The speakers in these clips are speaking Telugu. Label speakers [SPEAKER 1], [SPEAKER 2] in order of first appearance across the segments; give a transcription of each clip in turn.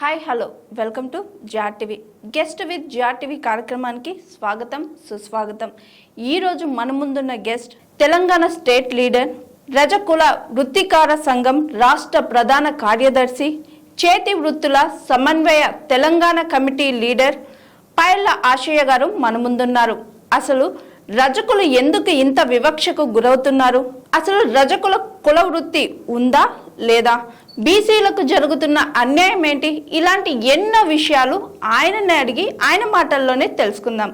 [SPEAKER 1] హాయ్ హలో వెల్కమ్ టు జార్ టీవీ. గెస్ట్ విత్ జార్ టీవీ కార్యక్రమానికి స్వాగతం సుస్వాగతం. ఈరోజు మన ముందున్న గెస్ట్ తెలంగాణ స్టేట్ లీడర్, రజకుల వృత్తికార సంఘం రాష్ట్ర ప్రధాన కార్యదర్శి, చేతి వృత్తుల సమన్వయ తెలంగాణ కమిటీ లీడర్ పైళ్ళ ఆశయ్య గారు మన ముందున్నారు. అసలు రజకులు ఎందుకు ఇంత వివక్షకు గురవుతున్నారు? అసలు రజకుల కుల వృత్తి ఉందా లేదా? బీసీలకు జరుగుతున్న అన్యాయం ఏంటి? ఇలాంటి ఎన్నో విషయాలు ఆయనని అడిగి ఆయన మాటల్లోనే తెలుసుకుందాం.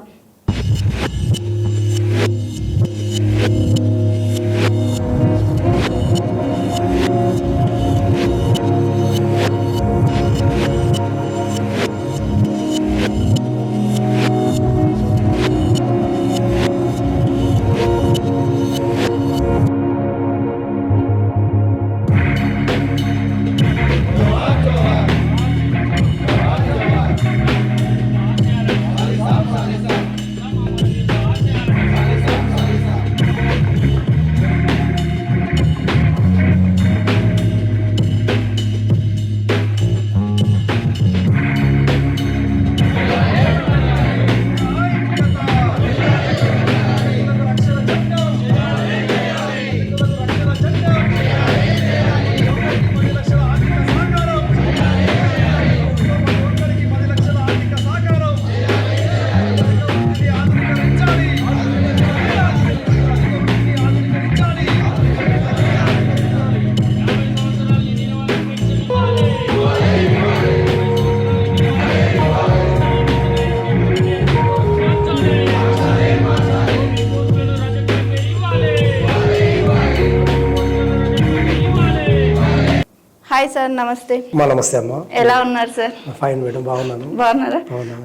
[SPEAKER 1] హాయ్ సార్, నమస్తే.
[SPEAKER 2] నమస్తే అమ్మా.
[SPEAKER 1] ఎలా ఉన్నారు సార్?
[SPEAKER 2] ఫైన్ మేడం, బాగున్నాను.
[SPEAKER 1] బాగున్నారా?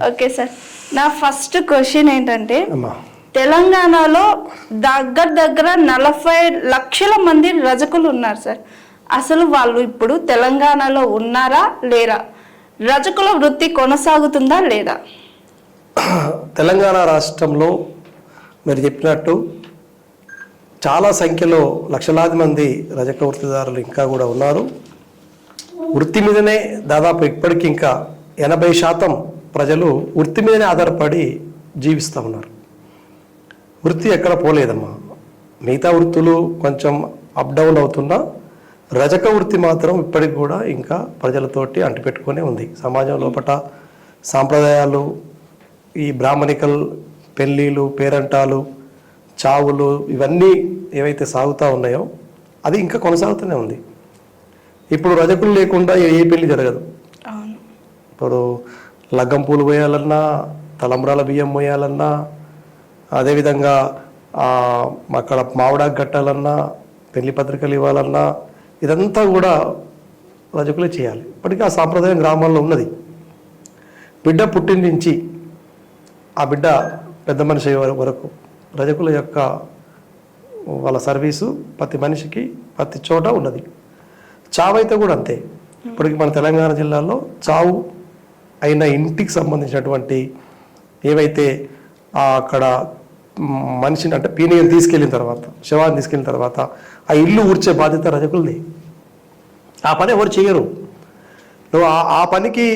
[SPEAKER 1] ఓకే సార్, నా ఫస్ట్ క్వశ్చన్ ఏంటంటే,
[SPEAKER 2] అమ్మా,
[SPEAKER 1] తెలంగాణలో దగ్గర 40 లక్షల మంది రజకులు ఉన్నారు సార్. అసలు వాళ్ళు ఇప్పుడు తెలంగాణలో ఉన్నారా లేరా? రజకుల వృత్తి కొనసాగుతుందా లేదా?
[SPEAKER 2] తెలంగాణ రాష్ట్రంలో మీరు చెప్పినట్టు చాలా సంఖ్యలో లక్షలాది మంది రజక వృత్తిదారులు ఇంకా కూడా ఉన్నారు. వృత్తి మీదనే దాదాపు ఇప్పటికీ ఇంకా 80% ప్రజలు వృత్తి మీదనే ఆధారపడి జీవిస్తూ ఉన్నారు. వృత్తి ఎక్కడ పోలేదమ్మా. మిగతా వృత్తులు కొంచెం అప్ డౌన్ అవుతున్నా రజక వృత్తి మాత్రం ఇప్పటికి కూడా ఇంకా ప్రజలతోటి అంటిపెట్టుకునే ఉంది. సమాజం లోపల సాంప్రదాయాలు, ఈ బ్రాహ్మణికల్ పెళ్ళిళ్ళు, పేరంటాలు, చావులు, ఇవన్నీ ఏవైతే సాగుతూ ఉన్నాయో అది ఇంకా కొనసాగుతూనే ఉంది. ఇప్పుడు రజకులు లేకుండా ఏ పెళ్లి జరగదు. ఇప్పుడు లగ్గం పూలు పోయాలన్నా, తలంబ్రాల బియ్యం పోయాలన్నా, అదేవిధంగా అక్కడ మామిడాకు కట్టాలన్నా, పెళ్లి పత్రికలు ఇవ్వాలన్నా, ఇదంతా కూడా రజకులే చేయాలి. ఇప్పటికీ ఆ సాంప్రదాయం గ్రామాల్లో ఉన్నది. బిడ్డ పుట్టిన నుంచి ఆ బిడ్డ పెద్ద మనిషి వరకు రజకుల యొక్క వాళ్ళ సర్వీసు ప్రతి మనిషికి ప్రతి చోట ఉన్నది. చావు అయితే కూడా అంతే. ఇప్పటికి మన తెలంగాణ జిల్లాలో చావు అయిన ఇంటికి సంబంధించినటువంటి ఏవైతే అక్కడ మనిషిని అంటే పీనియని తీసుకెళ్ళిన తర్వాత, శవాన్ని తీసుకెళ్ళిన తర్వాత ఆ ఇల్లు ఊడ్చే బాధ్యత రజకులది. ఆ పని ఎవరు చేయరు. నువ్వు ఆ పనికి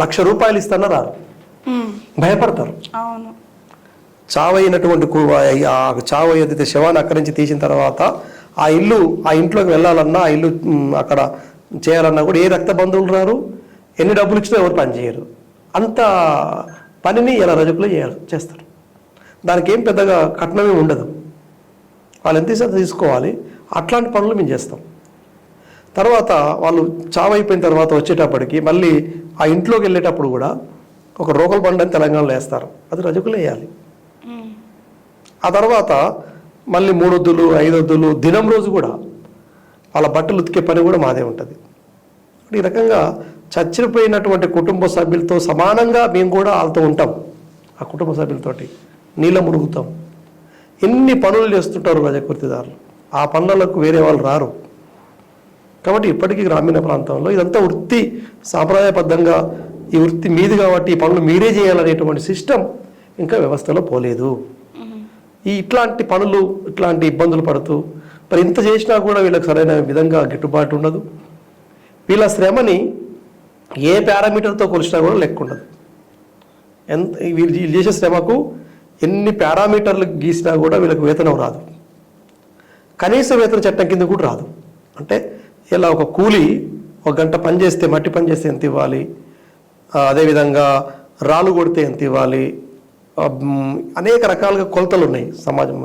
[SPEAKER 2] ₹1,00,000 ఇస్తానా రారు, భయపడతారు. చావు అయినటువంటి చావు ఏదైతే శవాన్ని అక్కడి నుంచి తీసిన తర్వాత ఆ ఇంట్లోకి వెళ్ళాలన్నా, ఆ ఇల్లు అక్కడ చేయాలన్నా కూడా ఏ రక్త బంధువులు రారు, ఎన్ని డబ్బులు ఇచ్చినా ఎవరు పని చేయరు. అంత పనిని ఇలా రజకులు చేస్తారు. దానికి ఏం పెద్దగా కట్నమే ఉండదు. వాళ్ళు ఎంత ఇస్తే తీసుకోవాలి. అట్లాంటి పనులు మేము చేస్తాం. తర్వాత వాళ్ళు చావు అయిపోయిన తర్వాత వచ్చేటప్పటికి మళ్ళీ ఆ ఇంట్లోకి వెళ్ళేటప్పుడు కూడా ఒక రోకల్ బండి అని తెలంగాణలో వేస్తారు. అది రజకులు వేయాలి. ఆ తర్వాత మళ్ళీ 3 వద్దులు 5 వద్దులు దినం రోజు కూడా వాళ్ళ బట్టలు ఉతికే పని కూడా మాదే ఉంటుంది. ఈ రకంగా చచ్చిపోయినటువంటి కుటుంబ సభ్యులతో సమానంగా మేము కూడా వాళ్ళతో ఉంటాం. ఆ కుటుంబ సభ్యులతోటి నీళ్ళ మునుగుతాం. ఎన్ని పనులు చేస్తుంటారు రజక వృత్తిదారులు. ఆ పనులకు వేరే వాళ్ళు రారు. కాబట్టి ఇప్పటికీ గ్రామీణ ప్రాంతంలో ఇదంతా వృత్తి సాంప్రదాయబద్ధంగా ఈ వృత్తి మీది కాబట్టి ఈ పనులు మీరే చేయాలనేటువంటి సిస్టమ్ ఇంకా వ్యవస్థలో పోలేదు. ఇట్లాంటి పనులు, ఇట్లాంటి ఇబ్బందులు పడుతూ మరి ఇంత చేసినా కూడా వీళ్ళకి సరైన విధంగా గిట్టుబాటు ఉండదు. వీళ్ళ శ్రమని ఏ పారామీటర్తో కొలిసినా కూడా లెక్క ఉండదు. ఎంత వీళ్ళు చేసే శ్రమకు ఎన్ని పారామీటర్లు గీసినా కూడా వీళ్ళకి వేతనం రాదు. కనీస వేతన చట్టం కింద కూడా రాదు. అంటే ఇలా ఒక కూలి ఒక గంట పని చేస్తే, మట్టి పని చేస్తే ఎంత ఇవ్వాలి, అదేవిధంగా రాళ్ళు కొడితే ఎంత ఇవ్వాలి, అనేక రకాలుగా కొలతలు ఉన్నాయి సమాజం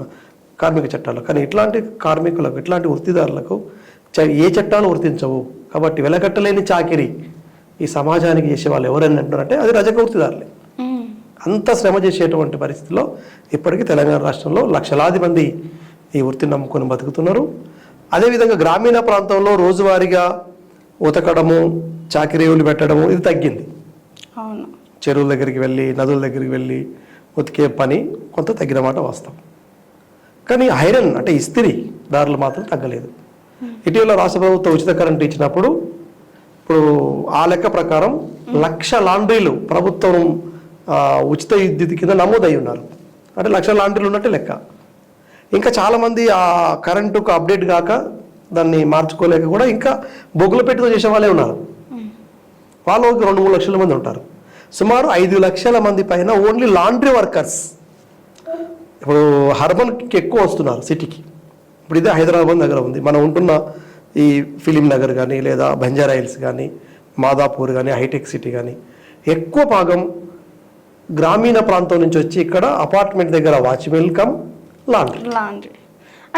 [SPEAKER 2] కార్మిక చట్టాలు. కానీ ఇట్లాంటి కార్మికులకు, ఇట్లాంటి వృత్తిదారులకు ఏ చట్టాలు వర్తించవు. కాబట్టి వెలకట్టలేని చాకిరి ఈ సమాజానికి చేసే వాళ్ళు ఎవరైనా అంటున్నారంటే అది రజక వృత్తిదారులే. అంత శ్రమ చేసేటువంటి పరిస్థితిలో ఇప్పటికీ తెలంగాణ రాష్ట్రంలో లక్షలాది మంది ఈ వృత్తిని నమ్ముకొని బతుకుతున్నారు. అదేవిధంగా గ్రామీణ ప్రాంతంలో రోజువారీగా ఉతకడము, చాకిరీలు పెట్టడము ఇది తగ్గింది. చెరువుల దగ్గరికి వెళ్ళి, నదుల దగ్గరికి వెళ్ళి ఉతికే పని కొంత తగ్గిన మాట వాస్తవం. కానీ ఐరన్ అంటే ఇస్త్రీ దారులు మాత్రం తగ్గలేదు. ఇటీవల రాష్ట్ర ప్రభుత్వం ఉచిత కరెంటు ఇచ్చినప్పుడు ఇప్పుడు ఆ లెక్క ప్రకారం 1,00,000 లాండ్రీలు ప్రభుత్వం ఉచిత విద్యుత్ కింద నమోదై ఉన్నారు. అంటే 1,00,000 లాండ్రీలు ఉన్నట్టే లెక్క. ఇంకా చాలామంది ఆ కరెంటుకు అప్డేట్ కాక దాన్ని మార్చుకోలేక కూడా ఇంకా బొగ్గుల పెట్టితో చేసే వాళ్ళే ఉన్నారు. వాళ్ళు 2-3 లక్షల మంది ఉంటారు. సుమారు 5 లక్షల మంది పైన ఓన్లీ లాండ్రీ వర్కర్స్ ఇప్పుడు హర్బన్కి ఎక్కువ వస్తున్నారు సిటీకి. ఇప్పుడు ఇదే హైదరాబాద్ దగ్గర ఉంది. మనం ఉంటున్న ఈ ఫిలిం నగర్ కానీ, లేదా బంజారా హిల్స్ కానీ, మాదాపూర్ కానీ, హైటెక్ సిటీ కానీ ఎక్కువ భాగం గ్రామీణ ప్రాంతం నుంచి వచ్చి ఇక్కడ అపార్ట్మెంట్ దగ్గర వాచ్మెన్ కమ్ లాండ్రీ.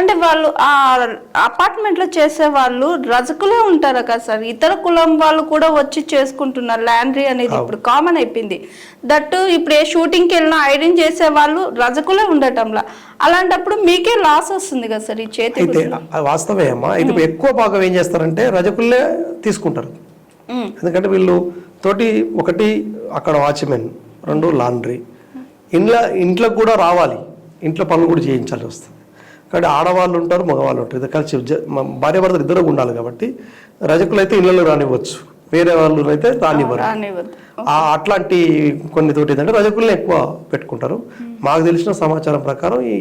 [SPEAKER 1] అంటే వాళ్ళు ఆ అపార్ట్మెంట్లో చేసే వాళ్ళు రజకులే ఉంటారా కదా సార్? ఇతర కులం వాళ్ళు కూడా వచ్చి చేసుకుంటున్నారు. లాండ్రీ అనేది ఇప్పుడు కామన్ అయిపోయింది. దట్టు ఇప్పుడు ఏ షూటింగ్కి వెళ్ళినా ఐరన్ చేసే వాళ్ళు రజకులే ఉండటంలా. అలాంటప్పుడు మీకే లాస్ వస్తుంది కదా సార్ ఈ చేతి?
[SPEAKER 2] అయితే వాస్తవే అమ్మా. ఇది ఎక్కువ భాగం ఏం చేస్తారంటే రజకులే తీసుకుంటారు. ఎందుకంటే వీళ్ళు తోటి ఒకటి అక్కడ వాచ్మెన్, 2 లాండ్రీ, ఇంట్లో కూడా రావాలి, ఇంట్లో పనులు కూడా చేయించాల్సి వస్తుంది. కాబట్టి ఆడవాళ్ళు ఉంటారు, మగవాళ్ళు ఉంటారు. ఇది కలిసి భార్య భర్తలు ఇద్దరు ఉండాలి. కాబట్టి రజకులు అయితే ఇళ్ళలో రానివ్వచ్చు, వేరే వాళ్ళు అయితే రానివ్వరు. అట్లాంటి కొన్ని తోటి ఏంటంటే రజకుల్ని ఎక్కువ పెట్టుకుంటారు. మాకు తెలిసిన సమాచారం ప్రకారం ఈ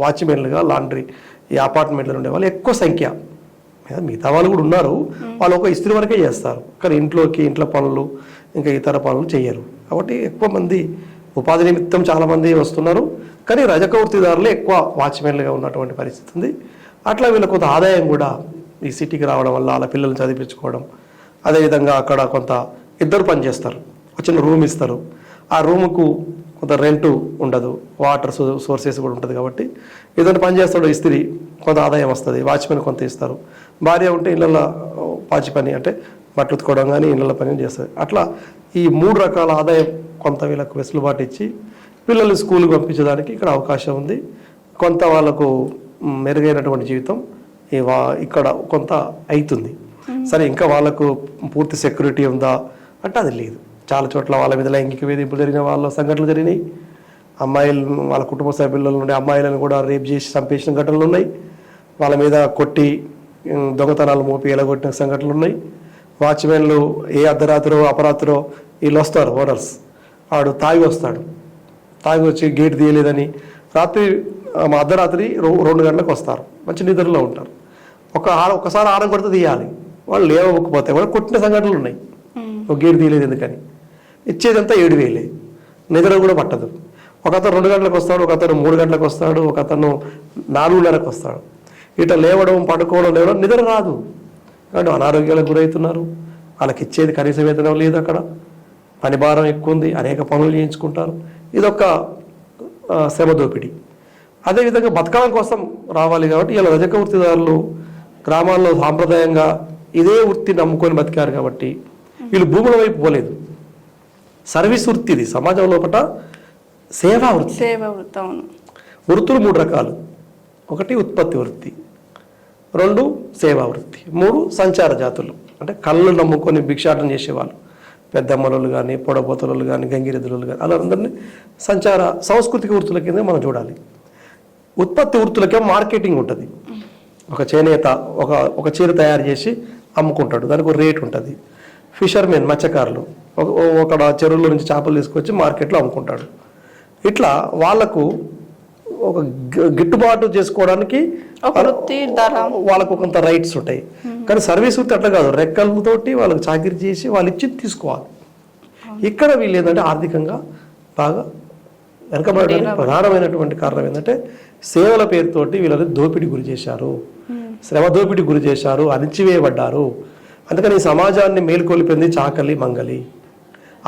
[SPEAKER 2] వాచ్మెన్లుగా లాండ్రీ ఈ అపార్ట్మెంట్లో ఉండే వాళ్ళు ఎక్కువ సంఖ్య. మిగతా వాళ్ళు కూడా ఉన్నారు, వాళ్ళు ఒక ఇస్త్రీ వరకే చేస్తారు. కానీ ఇంట్లో పనులు ఇంకా ఇతర పనులు చేయరు. కాబట్టి ఎక్కువ మంది ఉపాధి నిమిత్తం చాలామంది వస్తున్నారు. కానీ రజక వృత్తిదారులే ఎక్కువ వాచ్మెన్లుగా ఉన్నటువంటి పరిస్థితి ఉంది. అట్లా వీళ్ళకి కొంత ఆదాయం కూడా ఈ సిటీకి రావడం వల్ల వాళ్ళ పిల్లల్ని చదివించుకోవడం, అదేవిధంగా అక్కడ కొంత ఇద్దరు పని చేస్తారు, చిన్న రూమ్ ఇస్తారు. ఆ రూముకు కొంత రెంటు ఉండదు, వాటర్ సోర్సెస్ కూడా ఉంటుంది. కాబట్టి ఏదైనా పని చేస్తాడు ఇస్త్రీ, కొంత ఆదాయం వస్తుంది. వాచ్మెన్ కొంత ఇస్తారు. భార్య ఉంటే ఇళ్ళల్లో పాచి పని అంటే బట్టలు ఉతుకోవడం కానీ ఇళ్ళ పని చేస్తుంది. అట్లా ఈ 3 రకాల ఆదాయం కొంత వీళ్ళకు వెసులుబాటు ఇచ్చి పిల్లల్ని స్కూల్కి పంపించడానికి ఇక్కడ అవకాశం ఉంది. కొంత వాళ్ళకు మెరుగైనటువంటి జీవితం ఇక్కడ కొంత అవుతుంది. సరే, ఇంకా వాళ్ళకు పూర్తి సెక్యూరిటీ ఉందా అంటే అది లేదు. చాలా చోట్ల వాళ్ళ మీద లైంగిక వేధింపులు జరిగిన వాళ్ళ సంఘటనలు జరిగినాయి. అమ్మాయిలు వాళ్ళ కుటుంబ సభ్యుల నుండి అమ్మాయిలను కూడా రేప్ చేసి చంపేసిన ఘటనలు ఉన్నాయి. వాళ్ళ మీద కొట్టి దొంగతనాలు మోపి ఎలగొట్టిన సంఘటనలు ఉన్నాయి. వాచ్మెన్లు ఏ అర్ధరాత్రో అపరాత్రో వీళ్ళు వస్తారు, ఓనర్స్, వాడు తాగి వస్తాడు, తాగి వచ్చి గేట్ తీయలేదని రాత్రి అర్ధరాత్రి 2 గంటలకు వస్తారు, మంచి నిద్రలో ఉంటారు. ఒకసారి ఆరం కొడితే తీయాలి, వాళ్ళు లేవకపోతే వాళ్ళు కొట్టిన సంఘటనలు ఉన్నాయి. ఒక గేట్ తీయలేదు ఎందుకని, ఇచ్చేదంతా 7,000, నిద్ర కూడా పట్టదు. ఒకతను 2 గంటలకు వస్తాడు, ఒకతను 3 గంటలకు వస్తాడు, ఒకతను 4:30కు వస్తాడు. ఇట్లా లేవడం, పడుకోవడం, నిద్ర రాదు. కాబట్టి అనారోగ్యాలకు గురవుతున్నారు. వాళ్ళకి ఇచ్చేది కనీస వేతనం లేదు, అక్కడ పని భారం ఎక్కువ ఉంది, అనేక పనులు చేయించుకుంటారు. ఇదొక శ్రమ దోపిడీ. అదేవిధంగా బతకడం కోసం రావాలి. కాబట్టి ఇలా రజక వృత్తిదారులు గ్రామాల్లో సాంప్రదాయంగా ఇదే వృత్తి నమ్ముకొని బతికారు. కాబట్టి వీళ్ళు భూముల వైపు పోలేదు. సర్వీస్ వృత్తి ఇది సమాజం లోపల సేవా వృత్తి. వృత్తులు 3 రకాలు. 1 ఉత్పత్తి వృత్తి, 2 సేవా వృత్తి, 3 సంచార జాతులు. అంటే కళ్ళు నమ్ముకొని భిక్షాటన చేసేవాళ్ళు, పెద్దమ్మలు కానీ, పొడబోతలు కానీ, గంగిరెద్దులు కానీ, అలా అందరినీ సంచార సాంస్కృతిక వృత్తుల కింద మనం చూడాలి. ఉత్పత్తి వృత్తులకే మార్కెటింగ్ ఉంటుంది. ఒక చేనేత ఒక చీర తయారు చేసి అమ్ముకుంటాడు, దానికి ఒక రేట్ ఉంటుంది. ఫిషర్మెన్, మత్స్యకారులు ఒక చెరువుల నుంచి చేపలు తీసుకొచ్చి మార్కెట్లో అమ్ముకుంటాడు. ఇట్లా వాళ్లకు ఒక గిట్టుబాటు చేసుకోవడానికి
[SPEAKER 1] ఒక వృత్తి ధర
[SPEAKER 2] వాళ్ళకు కొంత రైట్స్ ఉంటాయి. కానీ సర్వీస్ వృత్తి అట్లా కాదు, రెక్కలతోటి వాళ్ళకి చాకరీ చేసి వాళ్ళు ఇచ్చి తీసుకోవాలి. ఇక్కడ వీళ్ళు ఏంటంటే ఆర్థికంగా బాగా వెనకబడడానికి ప్రధానమైనటువంటి కారణం ఏంటంటే సేవల పేరుతోటి వీళ్ళని దోపిడీ గురి చేశారు, శ్రమ దోపిడీ గురి చేశారు, అణిచివేయబడ్డారు. అందుకని ఈ సమాజాన్ని మేల్కొల్పింది చాకలి మంగలి.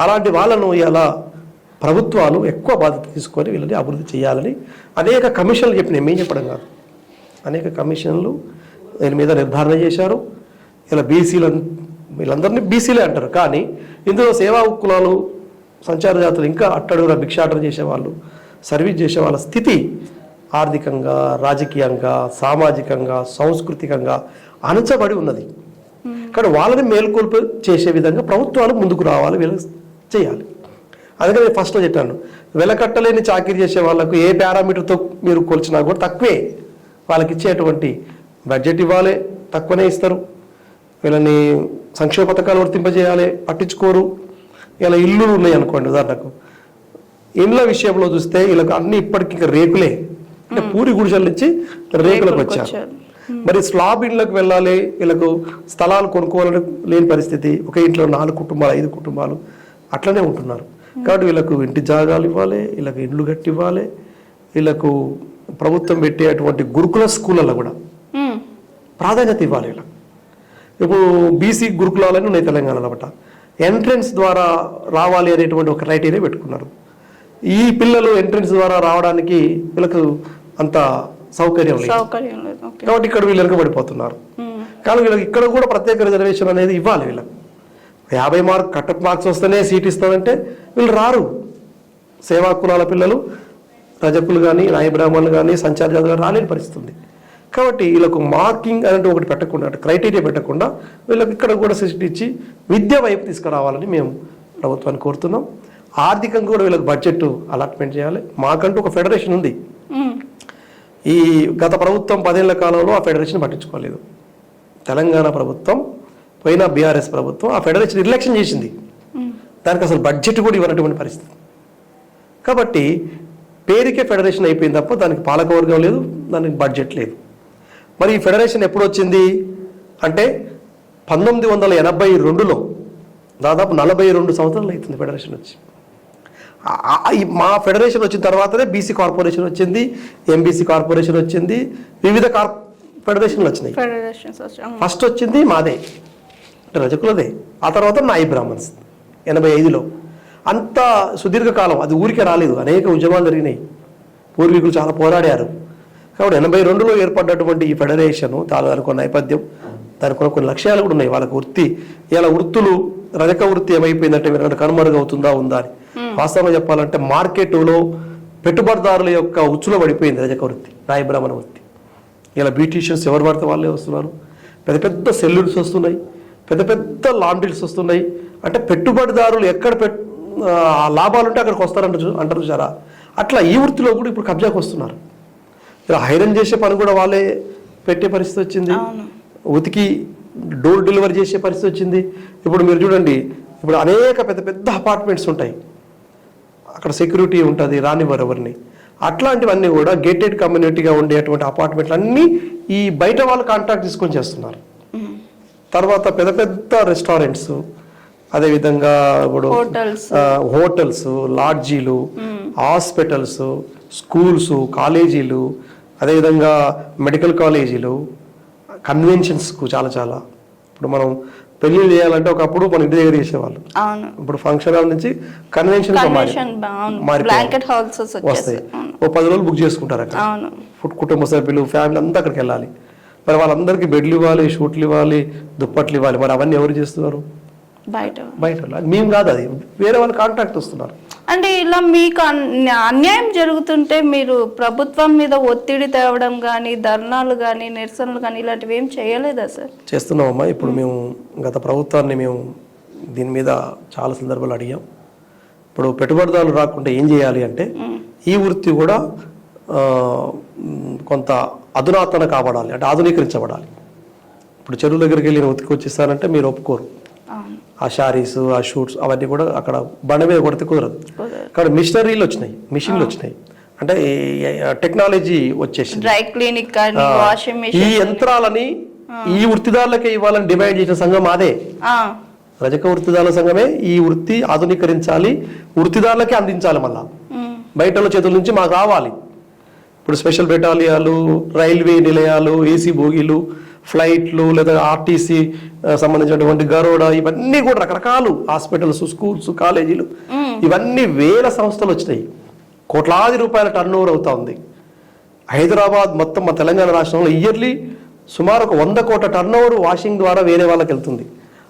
[SPEAKER 2] అలాంటి వాళ్ళను ఇలా ప్రభుత్వాలు ఎక్కువ బాధ్యత తీసుకొని వీళ్ళని అభివృద్ధి చేయాలని అనేక కమిషన్లు చెప్పినాయి, మేము చెప్పడం కాదు, అనేక కమిషన్లు దీని మీద నిర్ధారణ చేశారు. ఇలా వీళ్ళందరినీ బీసీలే అంటారు, కానీ ఇందులో సేవా కులాలు, సంచార జాతులు, ఇంకా అట్టడుగున భిక్షాటన చేసేవాళ్ళు, సర్వీస్ చేసే వాళ్ళ స్థితి ఆర్థికంగా, రాజకీయంగా, సామాజికంగా, సాంస్కృతికంగా అణచబడి ఉన్నది. కానీ వాళ్ళని మేల్కొల్పు చేసే విధంగా ప్రభుత్వాలు ముందుకు రావాలి, వీళ్ళకి చేయాలి. అందుకని నేను ఫస్ట్లో చెప్పాను, వెలకట్టలేని చాకరీ చేసే వాళ్ళకు ఏ పారామీటర్తో మీరు కొలిచినా కూడా తక్కువే. వాళ్ళకి ఇచ్చేటువంటి బడ్జెట్ ఇవ్వాలి, తక్కువనే ఇస్తారు. వీళ్ళని సంక్షేమ పథకాలు వర్తింపజేయాలి, పట్టించుకోరు. ఇలా ఇల్లులు ఉన్నాయి అనుకోండి, ఉదాహరణకు ఇండ్ల విషయంలో చూస్తే వీళ్ళకి అన్ని ఇప్పటికి ఇంకా రేకులే, అంటే పూరి గుడిసెల నుంచి రేకులకు వచ్చారు. మరి స్లాబ్ ఇండ్లకు వెళ్ళాలి, వీళ్ళకు స్థలాలు కొనుక్కోవాలని లేని పరిస్థితి. ఒక ఇంట్లో 4 కుటుంబాలు 5 కుటుంబాలు అట్లనే ఉంటున్నారు. కాబట్టి వీళ్ళకు ఇంటి జాగాలు ఇవ్వాలి, వీళ్ళకి ఇండ్లు కట్టి ఇవ్వాలి. వీళ్ళకు ప్రభుత్వం పెట్టేటువంటి గురుకుల స్కూళ్ళలో కూడా ప్రాధాన్యత ఇవ్వాలి. వీళ్ళకి ఇప్పుడు బీసీ గురుకులాలని ఉన్నాయి తెలంగాణలో. బట్ట ఎంట్రన్స్ ద్వారా రావాలి అనేటువంటి ఒక క్రైటీరియా పెట్టుకున్నారు. ఈ పిల్లలు ఎంట్రన్స్ ద్వారా రావడానికి వీళ్ళకు అంత సౌకర్యం లేదు, కాబట్టి ఇక్కడ వీళ్ళు వెనుకబడిపోతున్నారు. కానీ వీళ్ళకి ఇక్కడ కూడా ప్రత్యేక రిజర్వేషన్ అనేది ఇవ్వాలి. వీళ్ళకి 50 కట్టప్ మార్క్స్ వస్తేనే సీట్ ఇస్తామంటే వీళ్ళు రారు. సేవా కులాల పిల్లలు, రజకులు కానీ, నాయ బ్రాహ్మణులు కానీ, సంచార జాతులు రాలేని పరిస్థితి ఉంది. కాబట్టి వీళ్ళకు మార్కింగ్ అనేది ఒకటి పెట్టకుండా, క్రైటీరియా పెట్టకుండా వీళ్ళకి ఇక్కడ కూడా సీట్ ఇచ్చి విద్య వైపు తీసుకురావాలని మేము ప్రభుత్వాన్ని కోరుతున్నాం. ఆర్థికంగా కూడా వీళ్ళకి బడ్జెట్ అలాట్మెంట్ చేయాలి. మాకంటూ ఒక ఫెడరేషన్ ఉంది. ఈ గత ప్రభుత్వం 10 ఏళ్ల కాలంలో ఆ ఫెడరేషన్ పట్టించుకోలేదు. తెలంగాణ ప్రభుత్వం, పోయిన బీఆర్ఎస్ ప్రభుత్వం ఆ ఫెడరేషన్ నిర్లక్ష్యం చేసింది. దానికి అసలు బడ్జెట్ కూడా ఇవ్వనటువంటి పరిస్థితి. కాబట్టి పేరుకే ఫెడరేషన్ అయిపోయింది తప్ప దానికి పాలకవర్గం లేదు, దానికి బడ్జెట్ లేదు. మరి ఈ ఫెడరేషన్ ఎప్పుడు వచ్చింది అంటే 1982లో, దాదాపు 42 సంవత్సరాలు అవుతుంది ఫెడరేషన్ వచ్చి. మా ఫెడరేషన్ వచ్చిన తర్వాతనే బీసీ కార్పొరేషన్ వచ్చింది, ఎంబీసీ కార్పొరేషన్ వచ్చింది, వివిధ ఫెడరేషన్లు వచ్చినాయి. ఫస్ట్ వచ్చింది మాదే, అంటే రజకులదే. ఆ తర్వాత నాయి బ్రాహ్మణ్స్ 85లో. అంత సుదీర్ఘకాలం అది ఊరికే రాలేదు, అనేక ఉద్యమాలు జరిగినాయి, పూర్వీకులు చాలా పోరాడారు. కాబట్టి 82లో ఏర్పడ్డటువంటి ఈ ఫెడరేషన్ దానికి నేపథ్యం, దానికి కొన్ని లక్ష్యాలు కూడా ఉన్నాయి. వాళ్ళకి వృత్తి, ఇలా వృత్తులు, రజక వృత్తి ఏమైపోయిందంటే మీరు కనుమరుగవుతుందా ఉందా అని. వాస్తవంగా చెప్పాలంటే మార్కెట్లో పెట్టుబడిదారుల యొక్క ఉచ్చులో పడిపోయింది రజక వృత్తి, నాయ బ్రాహ్మణ వృత్తి. ఇలా బ్యూటీషియన్స్ ఎవరు పడితే వాళ్ళే వస్తున్నారు, పెద్ద పెద్ద సెల్యూన్స్ వస్తున్నాయి, పెద్ద పెద్ద లాండ్రీస్ వస్తున్నాయి. అంటే పెట్టుబడిదారులు ఎక్కడ లాభాలు ఉంటే అక్కడికి వస్తారంటారు చూసారా, అట్లా ఈ వృత్తిలో కూడా ఇప్పుడు కబ్జాకు వస్తున్నారు. ఇలా ఐరన్ చేసే పని కూడా వాళ్ళే పెట్టే పరిస్థితి వచ్చింది, ఉతికి డోర్ డెలివరీ చేసే పరిస్థితి వచ్చింది. ఇప్పుడు మీరు చూడండి, ఇప్పుడు అనేక పెద్ద పెద్ద అపార్ట్మెంట్స్ ఉంటాయి, అక్కడ సెక్యూరిటీ ఉంటుంది, రానివ్వరు ఎవరిని. అట్లాంటివన్నీ కూడా గేటెడ్ కమ్యూనిటీగా ఉండేటువంటి అపార్ట్మెంట్లు అన్నీ ఈ బయట వాళ్ళు కాంట్రాక్ట్ తీసుకొని చేస్తున్నారు. తర్వాత పెద్ద పెద్ద రెస్టారెంట్స్, అదేవిధంగా ఇప్పుడు హోటల్స్, లాడ్జీలు, హాస్పిటల్స్, స్కూల్స్, కాలేజీలు, అదేవిధంగా మెడికల్ కాలేజీలు, కన్వెన్షన్స్కు చాలా ఇప్పుడు మనం పెళ్లి చేయాలంటే ఒకప్పుడు మన ఇంటి దగ్గర చేసేవాళ్ళు, ఇప్పుడు ఫంక్షన్ హాల్ నుంచి కన్వెన్షన్ వస్తాయి. ఓ 10 రోజులు బుక్ చేసుకుంటారు అక్కడ. కుటుంబ సభ్యులు, ఫ్యామిలీ అంతా అక్కడికి వెళ్ళాలి. మరి వాళ్ళందరికీ బెడ్లు ఇవ్వాలి, షూట్లు ఇవ్వాలి, దుప్పట్లు ఇవ్వాలి. మరి అవన్నీ ఎవరు చేస్తున్నారు? బయట మేము కాదు, అది వేరే వాళ్ళు కాంట్రాక్ట్ వస్తున్నారు.
[SPEAKER 1] అంటే ఇలా మీకు అన్యాయం జరుగుతుంటే మీరు ప్రభుత్వం మీద ఒత్తిడి తేవడం కానీ, ధర్నాలు కానీ, నిరసనలు కానీ ఇలాంటివి ఏం చేయలేదా సార్?
[SPEAKER 2] చేస్తున్నామమ్మా. ఇప్పుడు మేము గత ప్రభుత్వాన్ని మేము దీని మీద చాలా సందర్భాలు అడిగాం. ఇప్పుడు పెట్టుబడిదారులు రాకుండా ఏం చేయాలి అంటే ఈ వృత్తి కూడా కొంత అధునాతన కాబడాలి, అంటే ఆధునీకరించబడాలి. ఇప్పుడు చెరువు దగ్గరికి వెళ్ళి ఉతికి వచ్చేస్తానంటే మీరు ఒప్పుకోరు. ఆ శారీస్, ఆ షూట్స్ అవన్నీ కూడా అక్కడ బండ మీద కొడితే కుదరదు. కాబట్టి మిషనరీలు వచ్చినాయి, మిషన్లు వచ్చినాయి. అంటే టెక్నాలజీ వచ్చేసింది.
[SPEAKER 1] డ్రై క్లినిక్ కానీ వాషింగ్
[SPEAKER 2] ఈ
[SPEAKER 1] మెషిన్
[SPEAKER 2] యంత్రాలని ఈ వృత్తిదారులకే ఇవ్వాలని డిమాండ్ చేసిన సంఘం అదే. రజక వృత్తిదారుల సంఘమే ఈ వృత్తి ఆధునీకరించాలి, వృత్తిదారులకే అందించాలి. మళ్ళా బయట చేతుల నుంచి మాకు రావాలి. ఇప్పుడు స్పెషల్ బెటాలియాలు, రైల్వే నిలయాలు, ఏసీ బోగీలు, ఫ్లైట్లు, లేదా ఆర్టీసీ సంబంధించినటువంటి గరోడా, ఇవన్నీ కూడా రకరకాలు హాస్పిటల్స్, స్కూల్స్, కాలేజీలు, ఇవన్నీ వేల సంస్థలు వచ్చినాయి. కోట్లాది రూపాయల టర్న్ ఓవర్ అవుతా ఉంది. హైదరాబాద్ మొత్తం మా తెలంగాణ రాష్ట్రంలో ఇయర్లీ సుమారు 100 కోట్ల టర్న్ ఓవర్ వాషింగ్ ద్వారా వేరే వాళ్ళకి వెళ్తుంది.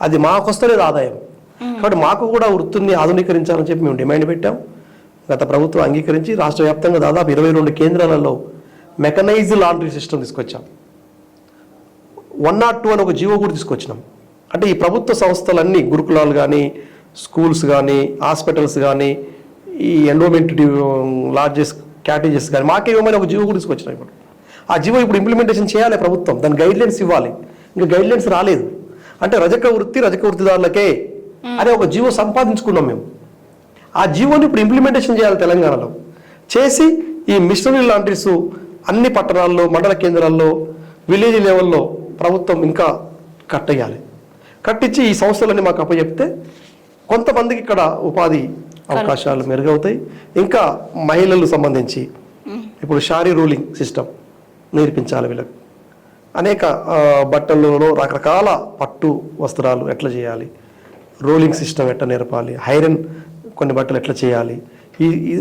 [SPEAKER 2] అది మాకు వస్తలేదు ఆదాయం. కాబట్టి మాకు కూడా వృత్తిని ఆధునీకరించాలని చెప్పి మేము డిమాండ్ పెట్టాం. గత ప్రభుత్వం అంగీకరించి రాష్ట్ర వ్యాప్తంగా దాదాపు 22 కేంద్రాలలో మెకనైజ్డ్ లాండ్రీ సిస్టమ్ తీసుకొచ్చాం. 102 అని ఒక జీవో కూడా తీసుకొచ్చినాం. అంటే ఈ ప్రభుత్వ సంస్థలన్నీ, గురుకులాలు కానీ, స్కూల్స్ కానీ, హాస్పిటల్స్ కానీ, ఈ ఎండోమెంట్ లాడ్జెస్, క్యాటేజెస్ కానీ మాకే ఇవ్వమని ఒక జీవో కూడా తీసుకొచ్చినాం. ఇప్పుడు ఆ జీవో ఇప్పుడు ఇంప్లిమెంటేషన్ చేయాలి ప్రభుత్వం, దాని గైడ్లైన్స్ ఇవ్వాలి. ఇంకా గైడ్లైన్స్ రాలేదు. అంటే రజక వృత్తిదారులకే అనే ఒక జీవో సంపాదించుకున్నాం మేము. ఆ జీవోని ఇప్పుడు ఇంప్లిమెంటేషన్ చేయాలి తెలంగాణలో. చేసి ఈ మిషనరీ లాండ్రీస్ అన్ని పట్టణాల్లో, మండల కేంద్రాల్లో, విలేజ్ లెవెల్లో ప్రభుత్వం ఇంకా కట్టేయాలి. కట్టించి ఈ సంస్థలన్నీ మాకు అప్పచెప్తే కొంతమందికి ఇక్కడ ఉపాధి అవకాశాలు మెరుగవుతాయి. ఇంకా మహిళలకు సంబంధించి ఇప్పుడు షారీ రూలింగ్ సిస్టమ్ నేర్పించాలి వీళ్ళకి. అనేక బట్టలలో రకరకాల పట్టు వస్త్రాలు ఎట్లా చేయాలి, రోలింగ్ సిస్టమ్ ఎట్లా నేర్పాలి, ఐరన్ కొన్ని బట్టలు ఎట్లా చేయాలి,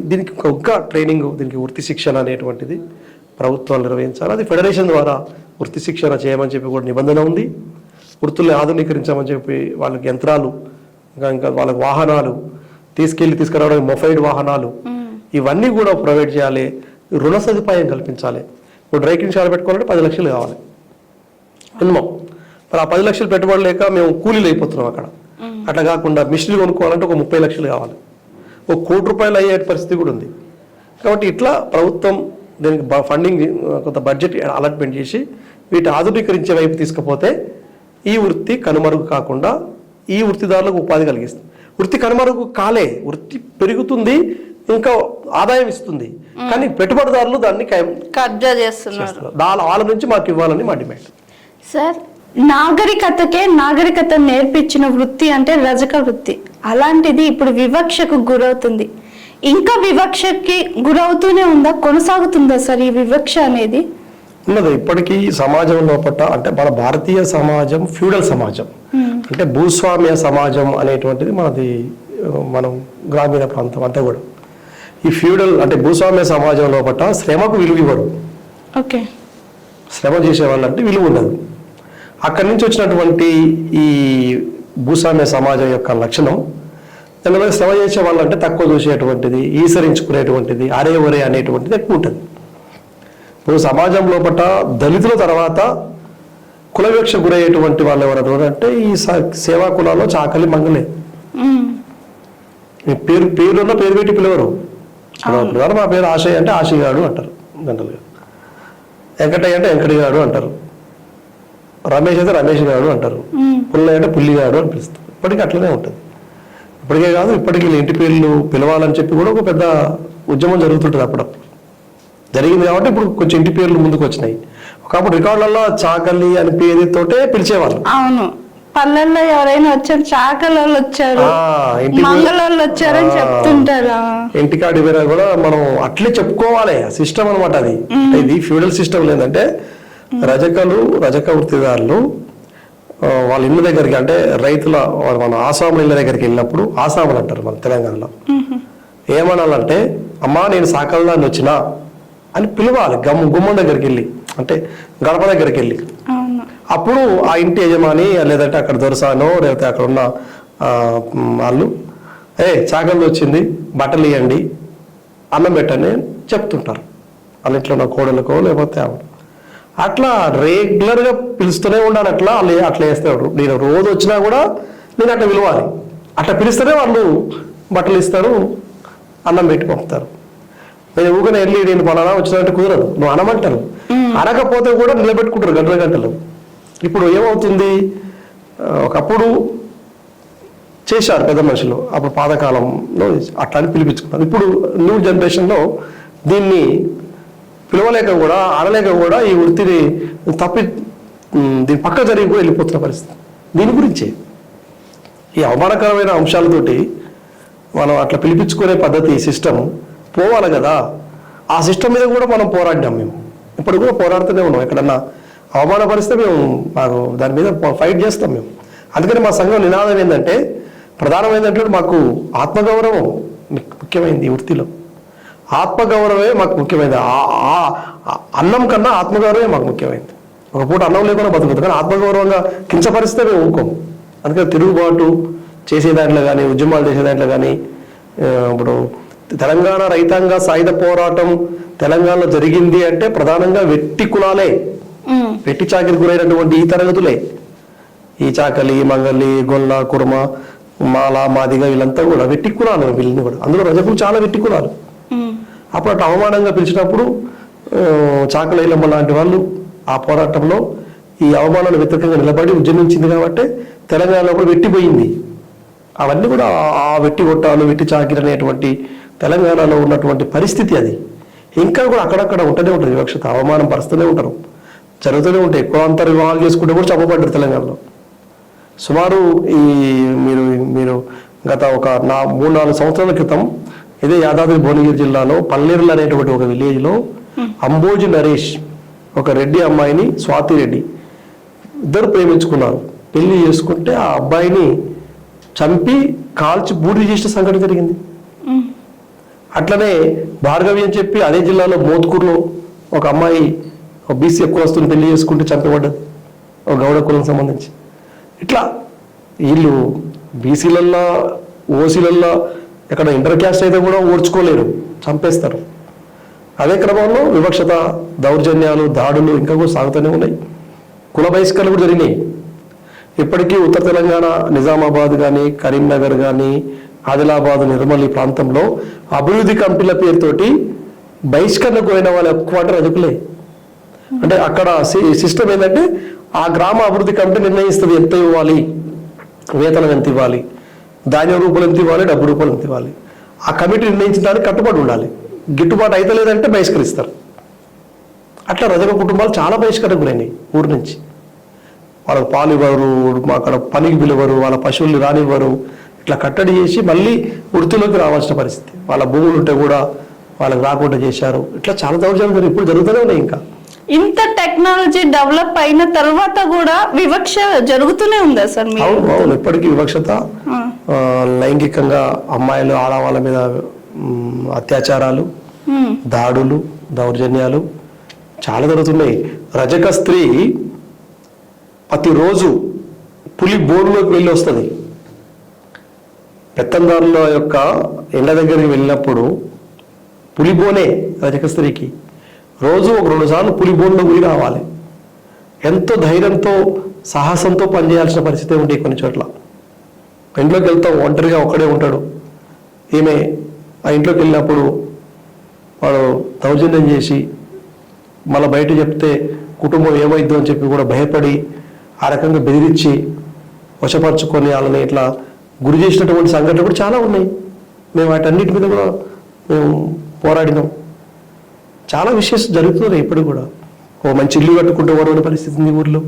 [SPEAKER 2] దీనికి ఇంకా ట్రైనింగ్, దీనికి వృత్తి శిక్షణ అనేటువంటిది ప్రభుత్వాలు నిర్వహించాలి. అది ఫెడరేషన్ ద్వారా వృత్తి శిక్షణ చేయమని చెప్పి కూడా నిబంధన ఉంది. వృత్తుల్ని ఆధునీకరించామని చెప్పి వాళ్ళకి యంత్రాలు, ఇంకా వాళ్ళకి వాహనాలు తీసుకురావడానికి మొఫైడ్ వాహనాలు, ఇవన్నీ కూడా ప్రొవైడ్ చేయాలి. రుణ సదుపాయం కల్పించాలి. ఇప్పుడు డ్రై క్లీన్ షాప్ పెట్టుకోవాలంటే 10 లక్షలు కావాలి మినిమం. మరి ఆ 10 లక్షలు పెట్టుబడి లేక మేము కూలీలు అయిపోతున్నాం అక్కడ. అట్లా కాకుండా మిషన్లు కొనుక్కోవాలంటే ఒక 30 లక్షలు కావాలి. ఒక 1 కోటి రూపాయలు అయ్యే పరిస్థితి కూడా ఉంది. కాబట్టి ఇట్లా ప్రభుత్వం దీనికి ఫండింగ్, కొంత బడ్జెట్ అలాట్మెంట్ చేసి వీటి ఆధునీకరించే వైపు తీసుకుపోతే ఈ వృత్తి కనుమరుగు కాకుండా ఈ వృత్తిదారులకు ఉపాధి కలిగిస్తుంది. వృత్తి కనుమరుగు కాలే, వృత్తి పెరుగుతుంది, ఇంకా ఆదాయం ఇస్తుంది. కానీ పెట్టుబడిదారులు దాన్ని
[SPEAKER 1] కబ్జా చేస్తున్నారు.
[SPEAKER 2] వాళ్ళ నుంచి మాకు ఇవ్వాలని మా డిమాండ్.
[SPEAKER 1] సార్, నాగరికత నేర్పించిన వృత్తి అంటే రజక వృత్తి. అలాంటిది ఇప్పుడు వివక్షకు గురవుతుంది. ఇంకా వివక్షకి గురవుతూనే ఉందా, కొనసాగుతుందా సార్ ఈ వివక్ష అనేది?
[SPEAKER 2] ఉన్నది. ఇప్పటికీ సమాజం లోపల, అంటే మన భారతీయ సమాజం ఫ్యూడల్ సమాజం, అంటే భూస్వామ్య సమాజం అనేటువంటిది మనది. మనం గ్రామీణ ప్రాంతం అంతా కూడా ఈ ఫ్యూడల్, అంటే భూస్వామ్య సమాజం లోపల శ్రమకు విలువ ఇవ్వరు.
[SPEAKER 1] ఓకే,
[SPEAKER 2] శ్రమ చేసేవాళ్ళంటే విలువ ఉండదు. అక్కడి నుంచి వచ్చినటువంటి ఈ భూస్వామ్య సమాజం యొక్క లక్షణం, దానివల్ల శ్రమ చేసే వాళ్ళంటే తక్కువ చూసేటువంటిది, ఈసరించుకునేటువంటిది, అరే ఒరే అనేటువంటిది ఎక్కువ ఉంటుంది. ఇప్పుడు సమాజం లోపల దళితుల తర్వాత కుల వివక్ష గురయ్యేటువంటి వాళ్ళు ఎవరు అంటే ఈ సేవా కులాల్లో చాకలి మంగలే. పేరున్న పేరు పెట్టి పిలవరు. మా పేరు ఆశయ్ అంటే ఆశగాడు అంటారు జనరల్గా. వెంకటయ్య అంటే వెంకటగాడు అంటారు. రమేష్ అయితే రమేష్ గాడు అంటారు. పుల్లయ్య అంటే పుల్లిగాడు అని పిలుస్తారు. ఇప్పటికీ అట్లనే ఉంటుంది. ఇప్పటికే కాదు, ఇప్పటికీ ఇంటి పేర్లు పిలవాలని చెప్పి కూడా ఒక పెద్ద ఉద్యమం జరుగుతుంటుంది. అప్పుడప్పుడు జరిగింది కాబట్టి ఇప్పుడు కొంచెం ఇంటి పేర్లు ముందుకు వచ్చినాయి. ఒకప్పుడు రికార్డులలో చాకలి అని పేరుతోటే పిలిచేవాళ్ళు.
[SPEAKER 1] అవును, పల్లెల్లో ఎవరైనా వచ్చారు, చాకలోళ్ళు వచ్చారు, మంగళోళ్ళు వచ్చారని చెప్తుంటారు.
[SPEAKER 2] ఇంటికాడి పేరు కూడా మనం అట్లే చెప్పుకోవాలి. సిస్టమ్ అనమాట అది. ఇది ఫ్యూడల్ సిస్టమ్. లేదంటే రజక వృత్తిదారులు వాళ్ళ ఇళ్ళ దగ్గరికి, అంటే రైతుల మన ఆసాముల ఇళ్ళ దగ్గరికి వెళ్ళినప్పుడు, ఆసాములు అంటారు మన తెలంగాణలో, ఏమనాలంటే అమ్మా నేను సాకల్దాన్ని వచ్చినా అని పిలవాలి. గుమ్మం దగ్గరికి వెళ్ళి, అంటే గడప దగ్గరికి వెళ్ళి. అప్పుడు ఆ ఇంటి యజమాని లేదంటే అక్కడ దొరసానో లేకపోతే అక్కడ ఉన్న వాళ్ళు చాకల్ది వచ్చింది, బట్టలు ఇవ్వండి, అన్నం పెట్టని చెప్తుంటారు. వాళ్ళ ఇంట్లో ఉన్న కోడలకో లేకపోతే అట్లా రెగ్యులర్గా పిలుస్తూనే ఉండాలి. అట్లా వేస్తాడు. నేను రోజు వచ్చినా కూడా నేను అట్లా పిలవాలి. అట్లా పిలిస్తేనే వాళ్ళు బట్టలు ఇస్తారు, అన్నం పెట్టి పంపుతారు. నేను ఊరికనే వెళ్ళి నేను పలానా వచ్చినట్టు కుదరదు. నువ్వు అనమంటారు. అనకపోతే కూడా నిలబెట్టుకుంటారు గంటల గంటలు. ఇప్పుడు ఏమవుతుంది, ఒకప్పుడు చేశారు పెద్ద మనుషులు, అప్పుడు పాతకాలంలో అట్లా అని పిలిపించుకున్నారు. ఇప్పుడు న్యూ జనరేషన్లో దీన్ని పిలవలేక కూడా అనలేక కూడా ఈ వృత్తిని దీని పక్క జరిగి కూడా వెళ్ళిపోతున్న పరిస్థితి. దీని గురించి ఈ అవమానకరమైన అంశాలతోటి మనం అట్లా పిలిపించుకునే పద్ధతి సిస్టమ్ పోవాలి కదా. ఆ సిస్టమ్ మీద కూడా మనం పోరాడినాం. మేము ఇప్పుడు కూడా పోరాడుతూనే ఉన్నాం. ఎక్కడన్నా అవమానపరిస్తే మేము మాకు దాని మీద ఫైట్ చేస్తాం మేము. అందుకని మా సంఘం నినాదం ఏంటంటే, ప్రధానమైనటువంటి మాకు ఆత్మగౌరవం ముఖ్యమైనది. ఈ వృత్తిలో ఆత్మగౌరవమే మాకు ముఖ్యమైనది. అన్నం కన్నా ఆత్మగౌరవమే మాకు ముఖ్యమైనది. ఒక పూట అన్నం లేకుండా బతుకుతుంది, కానీ ఆత్మగౌరవంగా కించపరిస్తే మేము ఊరుకోము. అందుకని తిరుగుబాటు చేసే దాంట్లో కానీ, ఉద్యమాలు చేసే దాంట్లో కానీ, ఇప్పుడు తెలంగాణ రైతాంగ సాయుధ పోరాటం తెలంగాణలో జరిగింది అంటే ప్రధానంగా వెట్టి కులాలే, వెట్టి చాకిరి గురైనటువంటి ఈ తరగతులే, ఈ చాకలి, మంగలి, గొల్ల, కుర్మ, మాల, మాదిగ, వీళ్ళంతా కూడా వెట్టి కులాలు. వీళ్ళని కూడా అందులో రజకులు చాలా వెట్టి కులాలు. అప్పుడు అట్లా అవమానంగా పిలిచినప్పుడు చాకలైలమ్మ లాంటి వాళ్ళు ఆ పోరాటంలో ఈ అవమానాలు వ్యతిరేకంగా నిలబడి ఉద్యమించింది కాబట్టి తెలంగాణలో కూడా వెట్టిపోయింది. అవన్నీ కూడా ఆ వెట్టి కొట్టాలు, వెట్టి చాకిరి అనేటువంటి తెలంగాణలో ఉన్నటువంటి పరిస్థితి అది ఇంకా కూడా అక్కడక్కడ ఉంటూనే ఉంటుంది. వివక్షత, అవమానం పరుస్తూనే ఉంటారు, జరుగుతూనే ఉంటాయి. కులాంతర వివాహాలు చేసుకుంటే కూడా చెప్పబడ్డారు తెలంగాణలో. సుమారు ఈ మీరు గత ఒక 3-4 సంవత్సరాల క్రితం ఇదే యాదాద్రి భువనగిరి జిల్లాలో పల్లేరులు అనేటువంటి ఒక విలేజ్లో అంబోజి నరేష్, ఒక రెడ్డి అమ్మాయిని, స్వాతి రెడ్డి, ఇద్దరు ప్రేమించుకున్నారు. పెళ్లి చేసుకుంటే ఆ అబ్బాయిని చంపి కాల్చి బూడిద చేసిన సంఘటన జరిగింది. అట్లనే భార్గవి అని చెప్పి అదే జిల్లాలో మోత్కూరులో ఒక అమ్మాయి బీసీ ఎక్కువ వస్తువుని పెళ్లి చేసుకుంటే చంపబడ్డది, ఒక గౌడ కులం సంబంధించి. ఇట్లా వీళ్ళు బీసీలల్లో, ఓసీలల్లో ఎక్కడ ఇంటర్ క్యాస్ట్ అయితే కూడా ఓడ్చుకోలేరు, చంపేస్తారు. అదే క్రమంలో వివక్షత, దౌర్జన్యాలు, దాడులు ఇంకా కూడా సాగుతూనే ఉన్నాయి. కుల బహిష్కరణలు కూడా జరిగినాయి. ఇప్పటికీ ఉత్తర తెలంగాణ నిజామాబాద్ కానీ, కరీంనగర్ కానీ, ఆదిలాబాద్, నిర్మల్ ఈ ప్రాంతంలో అభివృద్ధి కమిటీల పేరుతోటి బహిష్కరణకు పోయిన వాళ్ళు ఎక్కువ అంటే రజకులే. అంటే అక్కడ సిస్టమ్ ఏంటంటే, ఆ గ్రామ అభివృద్ధి కమిటీ నిర్ణయిస్తుంది ఎంత ఇవ్వాలి, వేతనం ఎంత ఇవ్వాలి, ధాన్యం రూపాయలు ఎంత ఇవ్వాలి, డబ్బు రూపాయలు ఎంత ఇవ్వాలి. ఆ కమిటీ నిర్ణయించడానికి కట్టుబడి ఉండాలి. గిట్టుబాటు అయితే లేదంటే బహిష్కరిస్తారు. అట్లా రజక కుటుంబాలు చాలా బహిష్కరణకు గురైనాయి. ఊరి నుంచి వాళ్ళకు పాలు ఇవ్వరు, అక్కడ పనికి పిలవరు, వాళ్ళ పశువుల్ని రానివ్వరు. ఇట్లా కట్టడి చేసి మళ్ళీ వృత్తిలోకి రావాల్సిన పరిస్థితి. వాళ్ళ భూములు ఉంటే కూడా వాళ్ళకి రాకుండా చేశారు. ఇట్లా చాలా దౌర్జన్యాలు ఇప్పుడు జరుగుతూనే ఉన్నాయి. ఇంకా
[SPEAKER 1] ఇంత టెక్నాలజీ డెవలప్ అయిన తర్వాత కూడా వివక్ష జరుగుతూనే ఉందా సార్?
[SPEAKER 2] అవును, ఇప్పటికీ వివక్షత, లైంగికంగా అమ్మాయిలు, ఆడవాళ్ళ మీద అత్యాచారాలు, దాడులు, దౌర్జన్యాలు చాలా జరుగుతున్నాయి. రజక స్త్రీ ప్రతిరోజు పులి బోర్లోకి వెళ్ళి వస్తుంది. పెత్తందారుల యొక్క ఎండ దగ్గరికి వెళ్ళినప్పుడు పులిబోనే రజక స్త్రీకి రోజు 1-2 సార్లు పులిబోన్లో గురి రావాలి. ఎంతో ధైర్యంతో, సాహసంతో పనిచేయాల్సిన పరిస్థితి ఉంటాయి కొన్ని చోట్ల. ఇంట్లోకి వెళ్తాం, ఒంటరిగా ఒక్కడే ఉంటాడు. ఈమె ఆ ఇంట్లోకి వెళ్ళినప్పుడు వాడు దౌర్జన్యం చేసి మళ్ళీ బయట చెప్తే కుటుంబం ఏమైద్దో అని చెప్పి కూడా భయపడి ఆ రకంగా బెదిరించి వశపరుచుకొని వాళ్ళని ఇట్లా గురి చేసినటువంటి సంఘటనలు కూడా చాలా ఉన్నాయి. మేము వాటన్నిటి మీద కూడా మేము పోరాడినాం. చాలా విషయాలు జరుగుతున్నాయి ఇప్పుడు కూడా. ఓ మంచి ఇల్లు కట్టుకుంటే ఓరవని పరిస్థితి ఉంది ఊర్లో.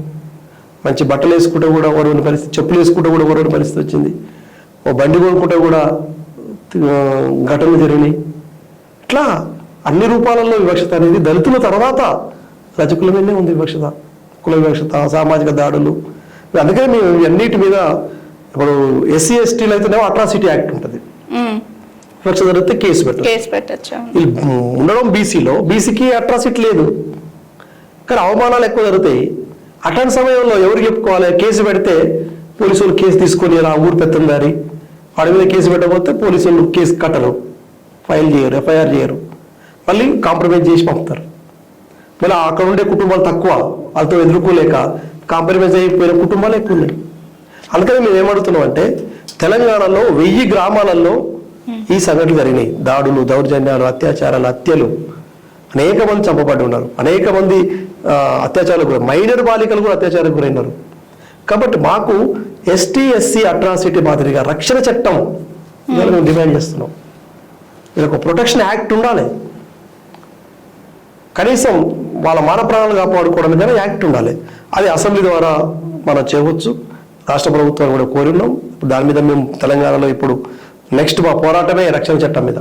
[SPEAKER 2] మంచి బట్టలు వేసుకుంటే కూడా ఓరవని పరిస్థితి, చెప్పులు వేసుకుంటే కూడా ఓరవని పరిస్థితి వచ్చింది. ఓ బండి కొనుక్కుంటే కూడా ఘటనలు జరిగినాయి. ఇట్లా అన్ని రూపాలలో వివక్షత అనేది దళితుల తర్వాత రజకుల మీదనే ఉంది వివక్షత. కుల వివక్షత, సామాజిక దాడులు. అందుకని మేము అన్నిటి మీద ఇప్పుడు ఎస్సీ ఎస్టీలు అయితేనేమో అట్రాసిటీ యాక్ట్ ఉంటుంది, వివక్షత జరిగితే కేసు పెట్టచ్చు. ఉండడం బీసీకి అట్రాసిటీ లేదు, కానీ అవమానాలు ఎక్కువ జరుగుతాయి. అట్లాంటి సమయంలో ఎవరు చెప్పుకోవాలి? కేసు పెడితే పోలీసులు కేసు తీసుకొని ఆ ఊరు పెత్తందారి వాడి మీద కేసు పెట్టకపోతే పోలీసులు కేసు కట్టరు, ఫైల్ చేయరు, ఎఫ్ఐఆర్ చేయరు, మళ్ళీ కాంప్రమైజ్ చేసి పంపుతారు. మళ్ళీ అక్కడ ఉండే కుటుంబాలు తక్కువ, వాళ్ళతో ఎదుర్కోలేక కాంప్రమైజ్ అయిపోయిన కుటుంబాలు ఎక్కువ ఉన్నాయి. అందుకని మేము ఏమడుగుతున్నాం అంటే, తెలంగాణలో 1000 గ్రామాలలో ఈ సంఘటనలు జరిగినాయి. దాడులు, దౌర్జన్యాలు, అత్యాచారాలు, హత్యలు. అనేక మంది చంపబడి ఉన్నారు, అనేక మంది అత్యాచారాలకు గురి, మైనర్ బాలికలు కూడా అత్యాచారాలకు గురైనారు. కాబట్టి మాకు ఎస్టీ ఎస్సీ అట్రాసిటీ మాదిరిగా రక్షణ చట్టం ఇవాళ మేము డిమాండ్ చేస్తున్నాం. వీళ్ళకు ప్రొటెక్షన్ యాక్ట్ ఉండాలి. కనీసం వాళ్ళ మాన ప్రాణాలు కాపాడుకోవడానికైనా యాక్ట్ ఉండాలి. అది అసెంబ్లీ ద్వారా మనం చేయవచ్చు. రాష్ట్ర ప్రభుత్వం కూడా కోరి ఉన్నాం. దాని మీద మేము తెలంగాణలో ఇప్పుడు నెక్స్ట్ మా పోరాటమే రక్షణ చట్టం మీద.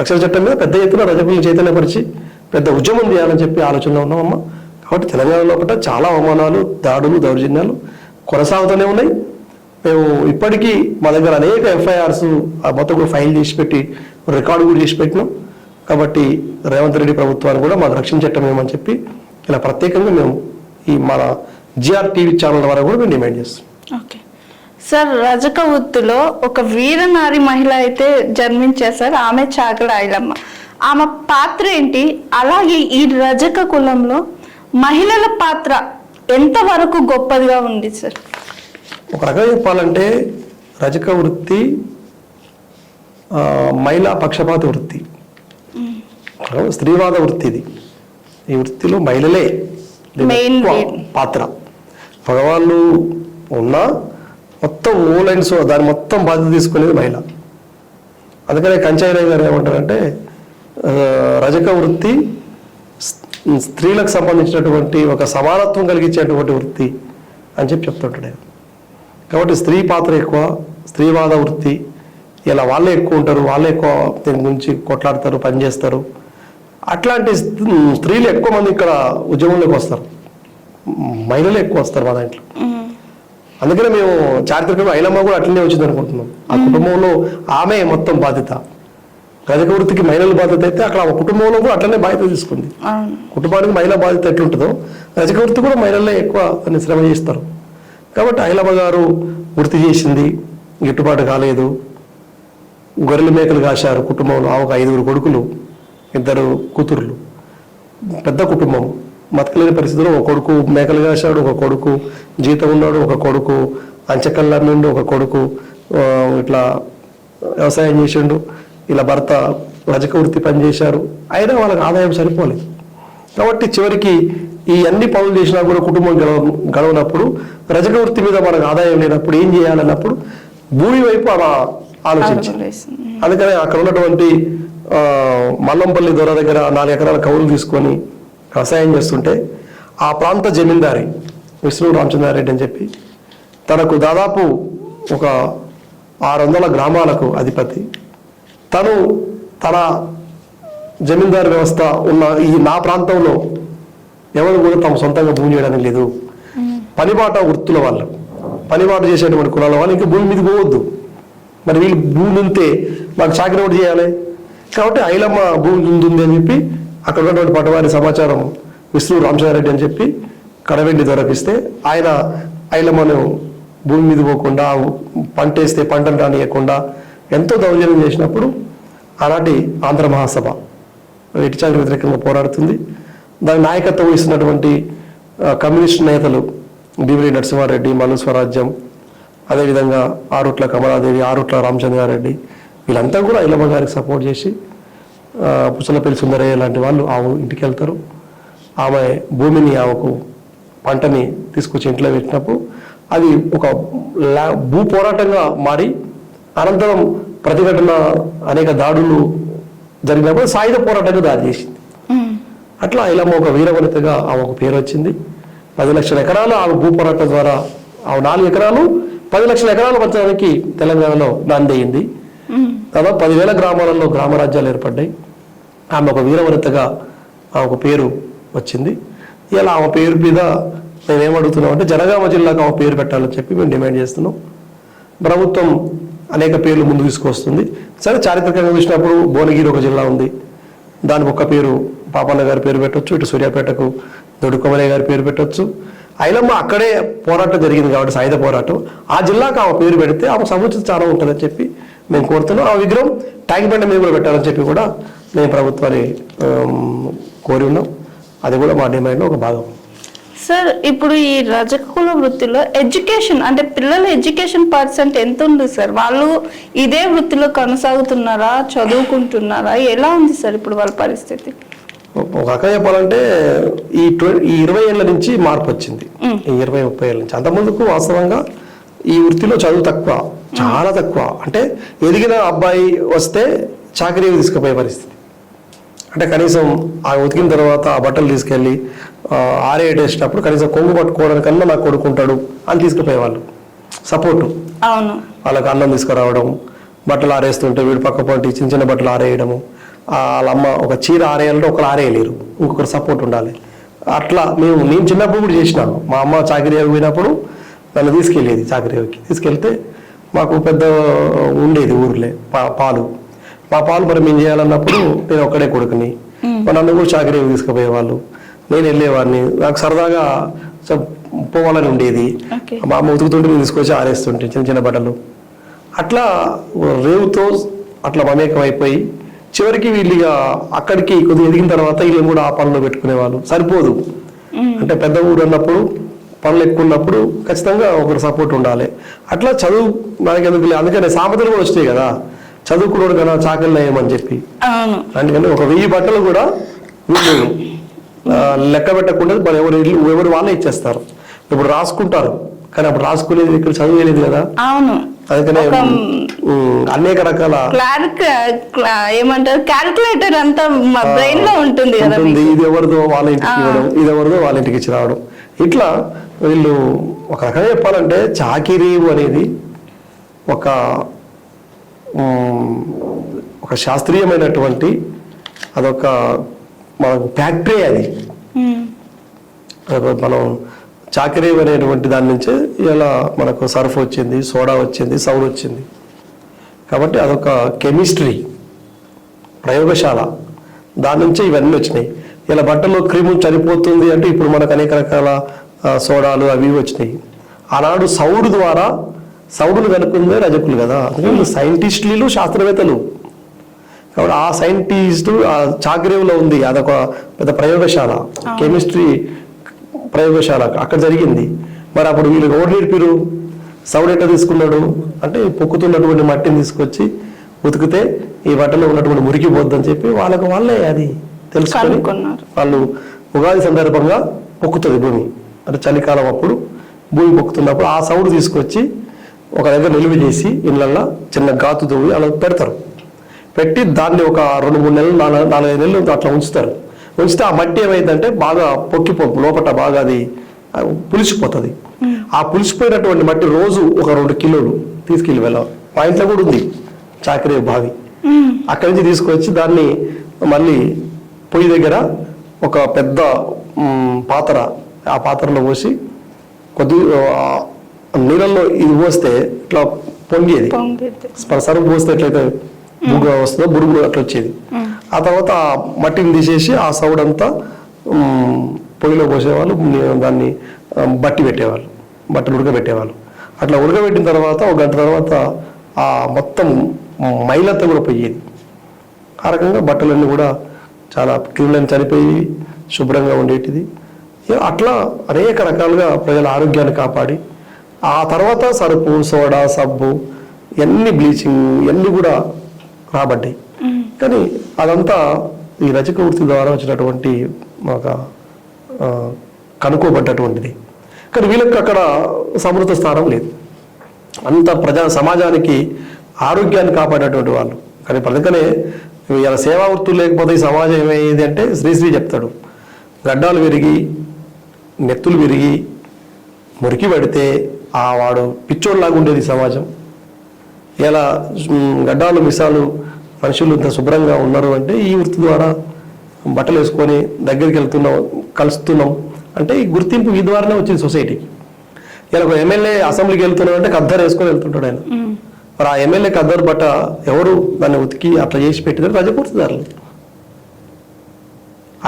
[SPEAKER 2] రక్షణ చట్టం మీద పెద్ద ఎత్తున రజకులను చైతన్యపరిచి పెద్ద ఉద్యమం చేయాలని చెప్పి ఆలోచనలో ఉన్నామమ్మా. కాబట్టి తెలంగాణలో ఒకట చాలా అవమానాలు, దాడులు, దౌర్జన్యాలు కొనసాగుతూనే ఉన్నాయి. మేము ఇప్పటికీ మా దగ్గర అనేక ఎఫ్ఐఆర్స్ మొత్తం కూడా ఫైల్ చేసి పెట్టి రికార్డు కూడా చేసి పెట్టినాం. కాబట్టి రేవంత్ రెడ్డి ప్రభుత్వాన్ని కూడా మాకు రక్షణ చట్టం ఏమని చెప్పి ఇలా ప్రత్యేకంగా మేము ఈ మన జిఆర్ టీవీ ఛానల్ ద్వారా కూడా మేము డిమాండ్ చేస్తాం.
[SPEAKER 1] ఓకే సార్, రజక వృత్తిలో ఒక వీరనారి మహిళ అయితే జన్మించారు సార్, ఆమె చాకలి ఐలమ్మ. ఆమె పాత్ర ఏంటి? అలాగే ఈ రజక కులంలో మహిళల పాత్ర ఎంతవరకు గొప్పదిగా ఉంది సార్?
[SPEAKER 2] ఒక రకంగా చెప్పాలంటే రజక వృత్తి మహిళా పక్షపాత వృత్తి, స్త్రీవాద వృత్తి. ఇది ఈ వృత్తిలో మహిళలే పాత్ర. మగవాళ్ళు ఉన్నా మొత్తం ఓలైన్స్ దాని మొత్తం బాధ్యత తీసుకునేది మహిళ. అందుకనే కంచాయిరాయ్ గారు ఏమంటారంటే రజక వృత్తి స్త్రీలకు సంబంధించినటువంటి ఒక సమానత్వం కలిగించేటువంటి వృత్తి అని చెప్పి చెప్తుంటాడు. కాబట్టి స్త్రీ పాత్ర ఎక్కువ, స్త్రీవాద వృత్తి. ఇలా వాళ్ళే ఎక్కువ ఉంటారు, వాళ్ళే ఎక్కువ దీని గురించి కొట్లాడతారు, పనిచేస్తారు. అట్లాంటి స్త్రీలు ఎక్కువ మంది ఇక్కడ ఉద్యమంలోకి వస్తారు, మహిళలు ఎక్కువ వస్తారు మా దాంట్లో. అందుకనే మేము చారిత్రకంగా ఐలమ్మ కూడా అట్లనే వచ్చింది అనుకుంటున్నాం. ఆ కుటుంబంలో ఆమె మొత్తం బాధ్యత. రజక వృత్తికి మహిళల బాధ్యత అయితే అక్కడ ఆ కుటుంబంలో కూడా అట్లనే బాధ్యత తీసుకుంది. కుటుంబానికి మహిళా బాధ్యత ఎట్లుంటుందో రజక వృత్తి కూడా మహిళలే ఎక్కువ అని శ్రమ చేస్తారు. కాబట్టి ఐలమ్మ గారు వృత్తి చేసింది, గిట్టుబాటు కాలేదు. గొర్రెల మేకలు కాశారు కుటుంబంలో. ఒక 5 కొడుకులు, 2 కూతుర్లు, పెద్ద కుటుంబం. బతకలేని పరిస్థితుల్లో ఒక కొడుకు మేకలు కాశాడు, ఒక కొడుకు జీతం ఉన్నాడు, ఒక కొడుకు అంచెకల్లా నుండి, ఒక కొడుకు ఇట్లా వ్యవసాయం చేసిండు. ఇలా భర్త రజక వృత్తి పనిచేశారు. అయినా వాళ్ళకి ఆదాయం సరిపోలేదు. కాబట్టి చివరికి ఈ అన్ని పనులు చేసినా కూడా కుటుంబం గడవనప్పుడు, రజక వృత్తి మీద మనకు ఆదాయం లేనప్పుడు ఏం చేయాలన్నప్పుడు భూమి వైపు అలా ఆలోచించింది. అందుకని అక్కడ ఉన్నటువంటి మల్లంపల్లి దొర దగ్గర 4 ఎకరాల కౌలు తీసుకొని వ్యవసాయం చేస్తుంటే ఆ ప్రాంత జమీందారి విష్ణు రామచంద్రారెడ్డి అని చెప్పి తనకు దాదాపు ఒక 600 గ్రామాలకు అధిపతి. తను తన జమీందారు వ్యవస్థ ఉన్న ఈ నా ప్రాంతంలో ఎవరు కూడా తమ సొంతంగా భూమి చేయడానికి లేదు. పనిబాట వృత్తుల వాళ్ళు, పనిబాట చేసేటువంటి కులాల వాళ్ళు ఇంకా భూమి మీద పోవద్దు. మరి వీళ్ళు భూమి ఉంటే మాకు చాకరీ ఒకటి చేయాలి. కాబట్టి ఐలమ్మ భూమి ఉంది అని చెప్పి అక్కడ ఉన్నటువంటి పటవారి సమాచారం విష్ణు రామచంద్రారెడ్డి అని చెప్పి కడవెండి దొరకిస్తే ఆయన ఐలమ్మను భూమి మీద పోకుండా, పంట వేస్తే పంటను రానియకుండా ఎంతో దౌర్జన్యం చేసినప్పుడు ఆనాటి ఆంధ్ర మహాసభ ఇటుచాకరీ వ్యతిరేకంగా పోరాడుతుంది. దాని నాయకత్వం వహిస్తున్నటువంటి కమ్యూనిస్ట్ నేతలు భీమిరెడ్డి నరసింహారెడ్డి, మల్లు స్వరాజ్యం, అదేవిధంగా ఆరుట్ల కమలాదేవి, ఆరుట్ల రామచంద్రారెడ్డి, వీళ్ళంతా కూడా ఐలమ్మ గారికి సపోర్ట్ చేసి పుచ్చలపల్లి సుందరయ్య లాంటి వాళ్ళు ఆమె ఇంటికి వెళ్తారు. ఆమె భూమిని, ఆమెకు పంటని తీసుకొచ్చి ఇంట్లో పెట్టినప్పుడు అది ఒక భూ పోరాటంగా మారి అనంతరం ప్రతిఘటన అనేక దాడులు జరిగినప్పుడు సాయుధ పోరాటంగా దారి చేసింది. అట్లా ఐలమ్మ ఒక వీరవనితగా ఆమెకు పేరు వచ్చింది. 10 లక్షల ఎకరాలు ఆమె భూ పోరాటం ద్వారా ఆమె 4 ఎకరాలు 10 లక్షల ఎకరాలు పంచడానికి తెలంగాణలో నాంది అయింది. దాదాపు 10,000 గ్రామాలలో గ్రామ రాజ్యాలు ఏర్పడ్డాయి. ఆమె ఒక వీరవనితగా ఆమెకు పేరు వచ్చింది. ఇలా ఆమె పేరు మీద మేమేమడుగుతున్నాం అంటే జనగామ జిల్లాకు ఆమె పేరు పెట్టాలని చెప్పి మేము డిమాండ్ చేస్తున్నాం. ప్రభుత్వం అనేక పేర్లు ముందు తీసుకొస్తుంది. సరే, చారిత్రకంగా చూసినప్పుడు భువనగిరి ఒక జిల్లా ఉంది, దానికి ఒక పేరు పాపన్న గారి పేరు పెట్టవచ్చు. ఇటు సూర్యాపేటకు దొడుకొమలయ్య గారి పేరు పెట్టవచ్చు. ఐలమ్మ అక్కడే పోరాటం జరిగింది కాబట్టి సాయుధ పోరాటం, ఆ జిల్లాకు ఆమె పేరు పెడితే ఆమె సముచిత చాలా ఉంటుందని చెప్పి మేము కోరుతున్నాం. ఆ విగ్రహం ట్యాంక్ మీద కూడా పెట్టాలని చెప్పి కూడా మేము ప్రభుత్వాన్ని కోరి ఉన్నాం. అది కూడా మా డిమాండ్లో ఒక భాగం.
[SPEAKER 1] సార్, ఇప్పుడు ఈ రజక కుల వృత్తిలో ఎడ్యుకేషన్ అంటే పిల్లల ఎడ్యుకేషన్ పర్సెంట్ ఎంత ఉంది సార్? వాళ్ళు ఇదే వృత్తిలో కొనసాగుతున్నారా, చదువుకుంటున్నారా, ఎలా ఉంది సార్ ఇప్పుడు వాళ్ళ పరిస్థితి?
[SPEAKER 2] ఒక రకంగా చెప్పాలంటే ఈ 20 ఏళ్ళ నుంచి మార్పు వచ్చింది. ఈ 20-30 ఏళ్ళ నుంచి. అంతకుముందుకు వాస్తవంగా ఈ వృత్తిలో చదువు తక్కువ, చాలా తక్కువ. అంటే ఎదిగిన అబ్బాయి వస్తే చాకరీ తీసుకుపోయే పరిస్థితి. అంటే కనీసం ఆ ఉతికిన తర్వాత ఆ బట్టలు తీసుకెళ్ళి ఆరేటేసినప్పుడు కనీసం కొంగు పట్టుకోవడానికన్నా నాకు కొడుకుంటాడు అని తీసుకుపోయేవాళ్ళు సపోర్టు.
[SPEAKER 1] అవును,
[SPEAKER 2] వాళ్ళకి అన్నం తీసుకురావడం, బట్టలు ఆరేస్తుంటే వీడు పక్క పంటి చిన్న చిన్న బట్టలు ఆరేయడము, వాళ్ళ అమ్మ ఒక చీర ఆరేయాలంటే ఒకరు ఆరేయలేరు, ఇంకొకరు సపోర్ట్ ఉండాలి. అట్లా నేను చిన్నప్పుడు కూడా చేసినాను. మా అమ్మ చాకరీ పోయినప్పుడు నన్ను తీసుకెళ్ళేది, చాకరీకి తీసుకెళ్తే మాకు పెద్ద ఉండేది ఊర్లే పాలు. మా పాలు మరి మేము చేయాలన్నప్పుడు నేను ఒక్కడే కొడుకుని, నన్ను కూడా చాకరీ తీసుకుపోయేవాళ్ళు, నేను వెళ్ళేవాడిని. నాకు సరదాగా పోవాలని ఉండేది. మా అమ్మ ఉతుకుతుంటే నేను తీసుకొచ్చి ఆరేస్తుంటే చిన్న చిన్న బట్టలు. అట్లా రేవుతో అట్లా మమేకం అయిపోయి చివరికి వీళ్ళు అక్కడికి కొద్దిగా ఎదిగిన తర్వాత వీళ్ళని కూడా ఆ పనులు పెట్టుకునేవాళ్ళు. సరిపోదు అంటే పెద్ద ఊరు అన్నప్పుడు పనులు ఎక్కువ ఉన్నప్పుడు ఖచ్చితంగా ఒకరు సపోర్ట్ ఉండాలి. అట్లా చదువు మనకి ఎందుకు, అందుకనే సామెతలు కూడా వస్తాయి కదా, చదువుకున్నాడు కదా చాకలి నయమని చెప్పి. అందుకని 1000 బట్టలు కూడా వీళ్ళు లెక్క పెట్టకుండా మరి ఎవరు వాళ్ళే ఇచ్చేస్తారు. ఇప్పుడు రాసుకుంటారు కానీ అప్పుడు రాసుకునేది ఇక్కడ చదివేది కదా. అవును, అందుకనే అనేక రకాల
[SPEAKER 1] ఏమంటారు క్యాల్కులేటర్ అంతా బ్రెయిన్ లో ఉంటుంది.
[SPEAKER 2] ఇది ఎవరిదో వాళ్ళ ఇంటికి ఇవ్వడం, ఇది ఎవరిదో వాళ్ళ ఇంటికి ఇచ్చి రావడం. ఇట్లా వీళ్ళు ఒక రకంగా చెప్పాలంటే చాకిరీ అనేది ఒక శాస్త్రీయమైనటువంటి అదొక మనకు ఫ్యాక్టరీ. అది మనం చాకరీ అనేటువంటి దాని నుంచే ఇలా మనకు సర్ఫ్ వచ్చింది, సోడా వచ్చింది, సౌండ్ వచ్చింది. కాబట్టి అదొక కెమిస్ట్రీ ప్రయోగశాల, దాని నుంచే ఇవన్నీ వచ్చినాయి. ఇలా బట్టలో క్రీము చనిపోతుంది అంటే ఇప్పుడు మనకు అనేక రకాల సోడాలు అవి వచ్చినాయి. ఆనాడు సౌడు ద్వారా సౌడును కనుక్కుందే రజకులు కదా, అందుకని సైంటిస్టులు శాస్త్రవేత్తలు. కాబట్టి ఆ సైంటిస్టు ఆ చాకరీలో ఉంది, అదొక పెద్ద ప్రయోగశాల, కెమిస్ట్రీ ప్రయోగశాల అక్కడ జరిగింది. మరి అప్పుడు వీళ్ళు ఎవరు నేర్పిరు? సౌడు ఎట్లా తీసుకున్నాడు అంటే పొక్కుతున్నటువంటి మట్టిని తీసుకొచ్చి ఉతికితే ఈ బట్టలో ఉన్నటువంటి మురికిపోద్దని చెప్పి వాళ్ళే అది తెలుసుకొని వాళ్ళు ఉగాది సందర్భంగా పొక్కుతుంది భూమి. అంటే చలికాలం అప్పుడు భూమి పొక్కుతున్నప్పుడు ఆ సౌడు తీసుకొచ్చి ఒక దగ్గర నిలువ చేసి ఇళ్ళల్లో చిన్న గాతు తవ్వి అలా పెడతారు. పెట్టి దాన్ని ఒక 2-3 నెలలు 4-5 నెలలు అట్లా ఉంచుతారు. ఉంచితే ఆ మట్టి ఏమైందంటే బాగా లోపల బాగా అది పులిసిపోతుంది. ఆ పులిసిపోయినటువంటి మట్టి రోజు ఒక 2 కిలోలు తీసుకెళ్ళి వెళ్ళాలి. మా ఇంట్లో కూడా ఉంది చాకరీ బావి. అక్కడి నుంచి తీసుకొచ్చి దాన్ని మళ్ళీ పొయ్యి దగ్గర ఒక పెద్ద పాత్ర, ఆ పాత్రలో పోసి కొద్దిగా నీళ్ళల్లో ఇది పోస్తే ఇట్లా పొంగేది. సరుకు పోస్తే ఎట్లయితే బుగ్గ వస్తుందో బురుగు అట్లా వచ్చేది. ఆ తర్వాత ఆ మట్టిని తీసేసి ఆ సౌడ్ అంతా పొయ్యిలో పోసేవాళ్ళు, దాన్ని బట్టి పెట్టేవాళ్ళు, బట్టలు ఉడకబెట్టేవాళ్ళు. అట్లా ఉడకబెట్టిన తర్వాత 1 గంట తర్వాత ఆ మొత్తం మైలంతా కూడా పోయేది. ఆ రకంగా బట్టలన్నీ కూడా చాలా క్రిములను చనిపోయి శుభ్రంగా ఉండేటిది. అట్లా అనేక రకాలుగా ప్రజల ఆరోగ్యాన్ని కాపాడి ఆ తర్వాత సరుపు, సోడా, సబ్బు, ఇవన్నీ బ్లీచింగ్ ఇవన్నీ కూడా రాబడ్డాయి. కానీ అదంతా ఈ రజక వృత్తి ద్వారా వచ్చినటువంటి ఒక కనుక్కోబడ్డటువంటిది. కానీ వీళ్ళకి అక్కడ సమృద్ధ స్థానం లేదు. అంత సమాజానికి ఆరోగ్యాన్ని కాపాడేటువంటి వాళ్ళు. కానీ అందుకనే ఇలా సేవా వృత్తులు లేకపోతే ఈ సమాజం ఏమయ్యేది అంటే శ్రీశ్రీ చెప్తాడు, గడ్డాలు విరిగి నెత్తులు విరిగి మురికి పడితే వాడు పిచ్చోళ్ళలాగా ఉండేది సమాజం. ఇలా గడ్డాలు మిసాలు మనుషులు ఇంత శుభ్రంగా ఉన్నారు అంటే ఈ వృత్తి ద్వారా బట్టలు వేసుకొని దగ్గరికి వెళ్తున్నాం, కలుస్తున్నాం అంటే ఈ గుర్తింపు ఈ ద్వారానే వచ్చింది సొసైటీకి. ఇలా ఒక ఎమ్మెల్యే అసెంబ్లీకి వెళ్తున్నాం అంటే ఖద్దరు వేసుకొని వెళ్తుంటాడు ఆయన. మరి ఆ ఎమ్మెల్యే ఖద్దరు బట్ట ఎవరు దాన్ని ఉతికి అట్లా చేసి పెట్టినారు? రజపూర్తిదారులు.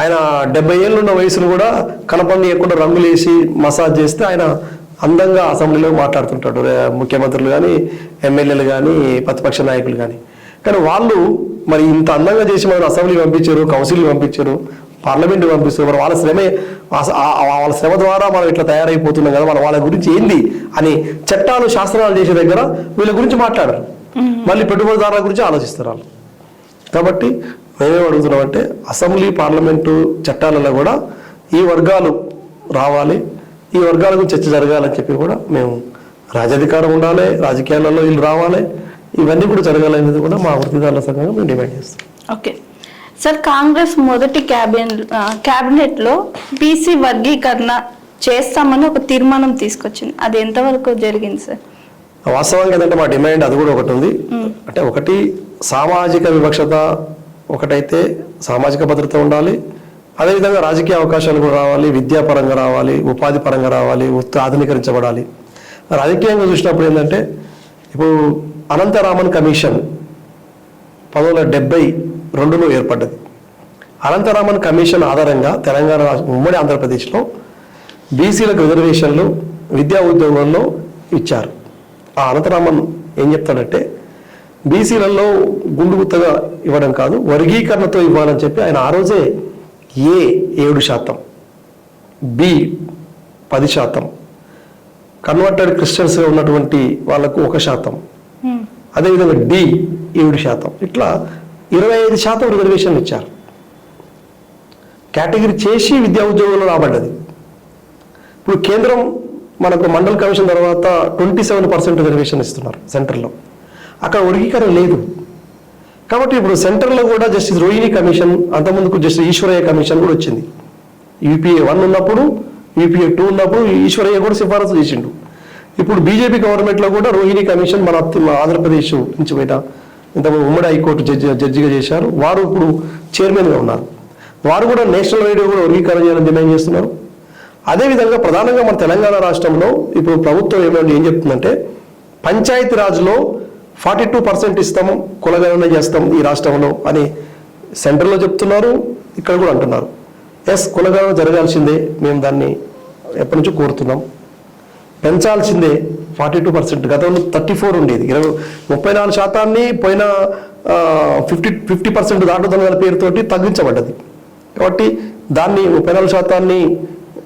[SPEAKER 2] ఆయన 70 ఏళ్ళు ఉన్న వయసును కూడా కనపడనీయకుండా రంగులు వేసి మసాజ్ చేస్తే ఆయన అందంగా అసెంబ్లీలో మాట్లాడుతుంటాడు. ముఖ్యమంత్రులు కానీ, ఎమ్మెల్యేలు కానీ, ప్రతిపక్ష నాయకులు కానీ. కానీ వాళ్ళు మరి ఇంత అందంగా చేసి మనం అసెంబ్లీ పంపించారు, కౌన్సిల్ పంపించారు, పార్లమెంట్ పంపిస్తారు. మరి వాళ్ళ శ్రమ ద్వారా మనం ఇట్లా తయారైపోతున్నాం కదా, వాళ్ళ గురించి ఏంది అని చట్టాలు శాస్త్రాలు చేసే దగ్గర వీళ్ళ గురించి మాట్లాడరు. మళ్ళీ పెట్టుబడిదారుల గురించి ఆలోచిస్తారు వాళ్ళు. కాబట్టి మేమేం అడుగుతున్నామంటే అసెంబ్లీ, పార్లమెంటు చట్టాలలో కూడా ఈ వర్గాలు రావాలి, ఈ వర్గాల గురించి చర్చ జరగాలని చెప్పి కూడా మేము రాజాధికారం ఉండాలి, రాజకీయాలలో వీళ్ళు రావాలి, ఇవన్నీ కూడా జరగాలనేది కూడా మా వృత్తిదారుల సంఘంగా మేము డిమాండ్ చేస్తాం.
[SPEAKER 1] ఓకే సార్ కాంగ్రెస్ మొదటి క్యాబినెట్ లో బీసీ వర్గీకరణ చేస్తామని ఒక తీర్మానం తీసుకొచ్చింది. అది ఎంతవరకు జరిగింది సార్?
[SPEAKER 2] వాస్తవంగా ఏంటంటే మా డిమాండ్ అది కూడా ఒకటి ఉంది. అంటే ఒకటి సామాజిక వివక్షత ఒకటైతే సామాజిక భద్రత ఉండాలి, అదేవిధంగా రాజకీయ అవకాశాలు కూడా రావాలి, విద్యాపరంగా రావాలి, ఉపాధి పరంగా రావాలి, ఆధునీకరించబడాలి. రాజకీయంగా చూసినప్పుడు ఏంటంటే ఇప్పుడు అనంతరామన్ కమిషన్ 1972లో ఏర్పడ్డది. అనంతరామన్ కమిషన్ ఆధారంగా తెలంగాణ ఉమ్మడి ఆంధ్రప్రదేశ్లో బీసీలకు రిజర్వేషన్లు విద్యా ఉద్యోగాల్లో ఇచ్చారు. ఆ అనంతరామన్ ఏం చెప్తాడంటే బీసీలలో గుండు గుత్తగా ఇవ్వడం కాదు, వర్గీకరణతో ఇవ్వాలని చెప్పి ఆయన ఆ రోజే ఏ 7%, బి 10%, కన్వర్టెడ్ క్రిస్టియన్స్గా ఉన్నటువంటి వాళ్ళకు 1%, అదేవిధంగా డి 7%, ఇట్లా 25% రిజర్వేషన్లు ఇచ్చారు. కేటగిరీ చేసి విద్యా ఉద్యోగంలో రాబడ్డది. ఇప్పుడు కేంద్రం మనకు మండల్ కమిషన్ తర్వాత 27% రిజర్వేషన్ ఇస్తున్నారు సెంటర్లో. అక్కడ వర్గీకరణ లేదు. కాబట్టి ఇప్పుడు సెంటర్లో కూడా జస్టిస్ రోహిణి కమిషన్, అంతకుముందుకు జస్టిస్ ఈశ్వరయ్య కమిషన్ కూడా వచ్చింది. యూపీఏ 1 ఉన్నప్పుడు, యూపీఏ 2 ఉన్నప్పుడు ఈశ్వరయ్య కూడా సిఫారసు చేసిండు. ఇప్పుడు బీజేపీ గవర్నమెంట్లో కూడా రోహిణి కమిషన్ మన ఆంధ్రప్రదేశ్ నుంచి బయట ఇంతకుముందు ఉమ్మడి హైకోర్టు జడ్జిగా చేశారు. వారు ఇప్పుడు చైర్మన్గా ఉన్నారు. వారు కూడా నేషనల్ రేడియో కూడా వర్గీకరణ చేయాలని డిమాండ్ చేస్తున్నారు. అదేవిధంగా ప్రధానంగా మన తెలంగాణ రాష్ట్రంలో ఇప్పుడు ప్రభుత్వం ఏం చెప్తుందంటే పంచాయతీ రాజ్లో 42% ఇస్తాము, కులగణన చేస్తాం ఈ రాష్ట్రంలో అని సెంట్రల్లో చెప్తున్నారు, ఇక్కడ కూడా అంటున్నారు. ఎస్, కులగణన జరగాల్సిందే, మేము దాన్ని ఎప్పటి నుంచో కోరుతున్నాం. పెంచాల్సిందే 42%. గతంలో 34 ఉండేది. 34% పోయిన 50% దాటుదల పేరుతోటి తగ్గించబడ్డది. కాబట్టి దాన్ని 34%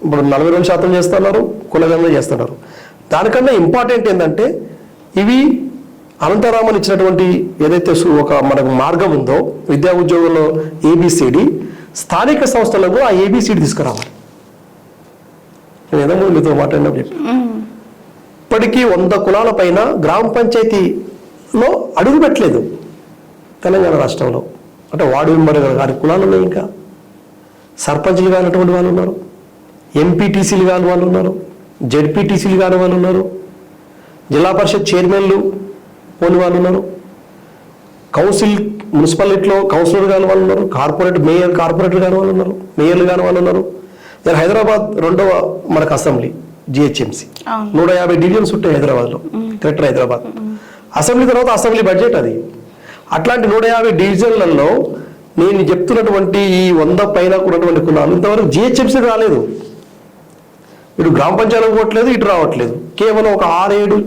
[SPEAKER 2] ఇప్పుడు 42% చేస్తున్నారు, కులగణన చేస్తున్నారు. దానికన్నా ఇంపార్టెంట్ ఏంటంటే ఇవి అనంతరామన్ ఇచ్చినటువంటి ఏదైతే ఒక మనకు మార్గం ఉందో విద్యా ఉద్యోగంలో ఏబిసిడి, స్థానిక సంస్థలకు ఆ ఏబిసిడి తీసుకురావాలి. నేను ఏదో మీతో మాట్లాడినప్పుడు చెప్పి ఇప్పటికీ 100 కులాల పైన గ్రామ పంచాయతీలో అడుగు పెట్టలేదు తెలంగాణ రాష్ట్రంలో. అంటే వార్డు మెంబర్ గారి కులాలు ఉన్నాయి, ఇంకా సర్పంచ్లు కానటువంటి వాళ్ళు ఉన్నారు, ఎంపీటీసీలు కాని వాళ్ళు ఉన్నారు, జెడ్పీటీసీలు కాని వాళ్ళు ఉన్నారు, జిల్లా పరిషత్ చైర్మన్లు పోని వాళ్ళు ఉన్నారు, కౌన్సిల్ మున్సిపాలిటీలో కౌన్సిలర్ కాని వాళ్ళు ఉన్నారు, కార్పొరేటర్ కాని వాళ్ళు ఉన్నారు, మేయర్లు కాని వాళ్ళు ఉన్నారు. హైదరాబాద్ 2వ మనకు అసెంబ్లీ జిహెచ్ఎంసీ 150 డివిజన్స్ ఉంటాయి హైదరాబాద్లో, గ్రేటర్ హైదరాబాద్. అసెంబ్లీ తర్వాత అసెంబ్లీ బడ్జెట్ అది. అట్లాంటి 150 డివిజన్లలో నేను చెప్తున్నటువంటి ఈ 100 పైన ఉన్నటువంటి కులాలు ఇంతవరకు జిహెచ్ఎంసీ రాలేదు. ఇటు గ్రామ పంచాయతీలకు పోవట్లేదు, ఇటు రావట్లేదు. కేవలం ఒక 6-7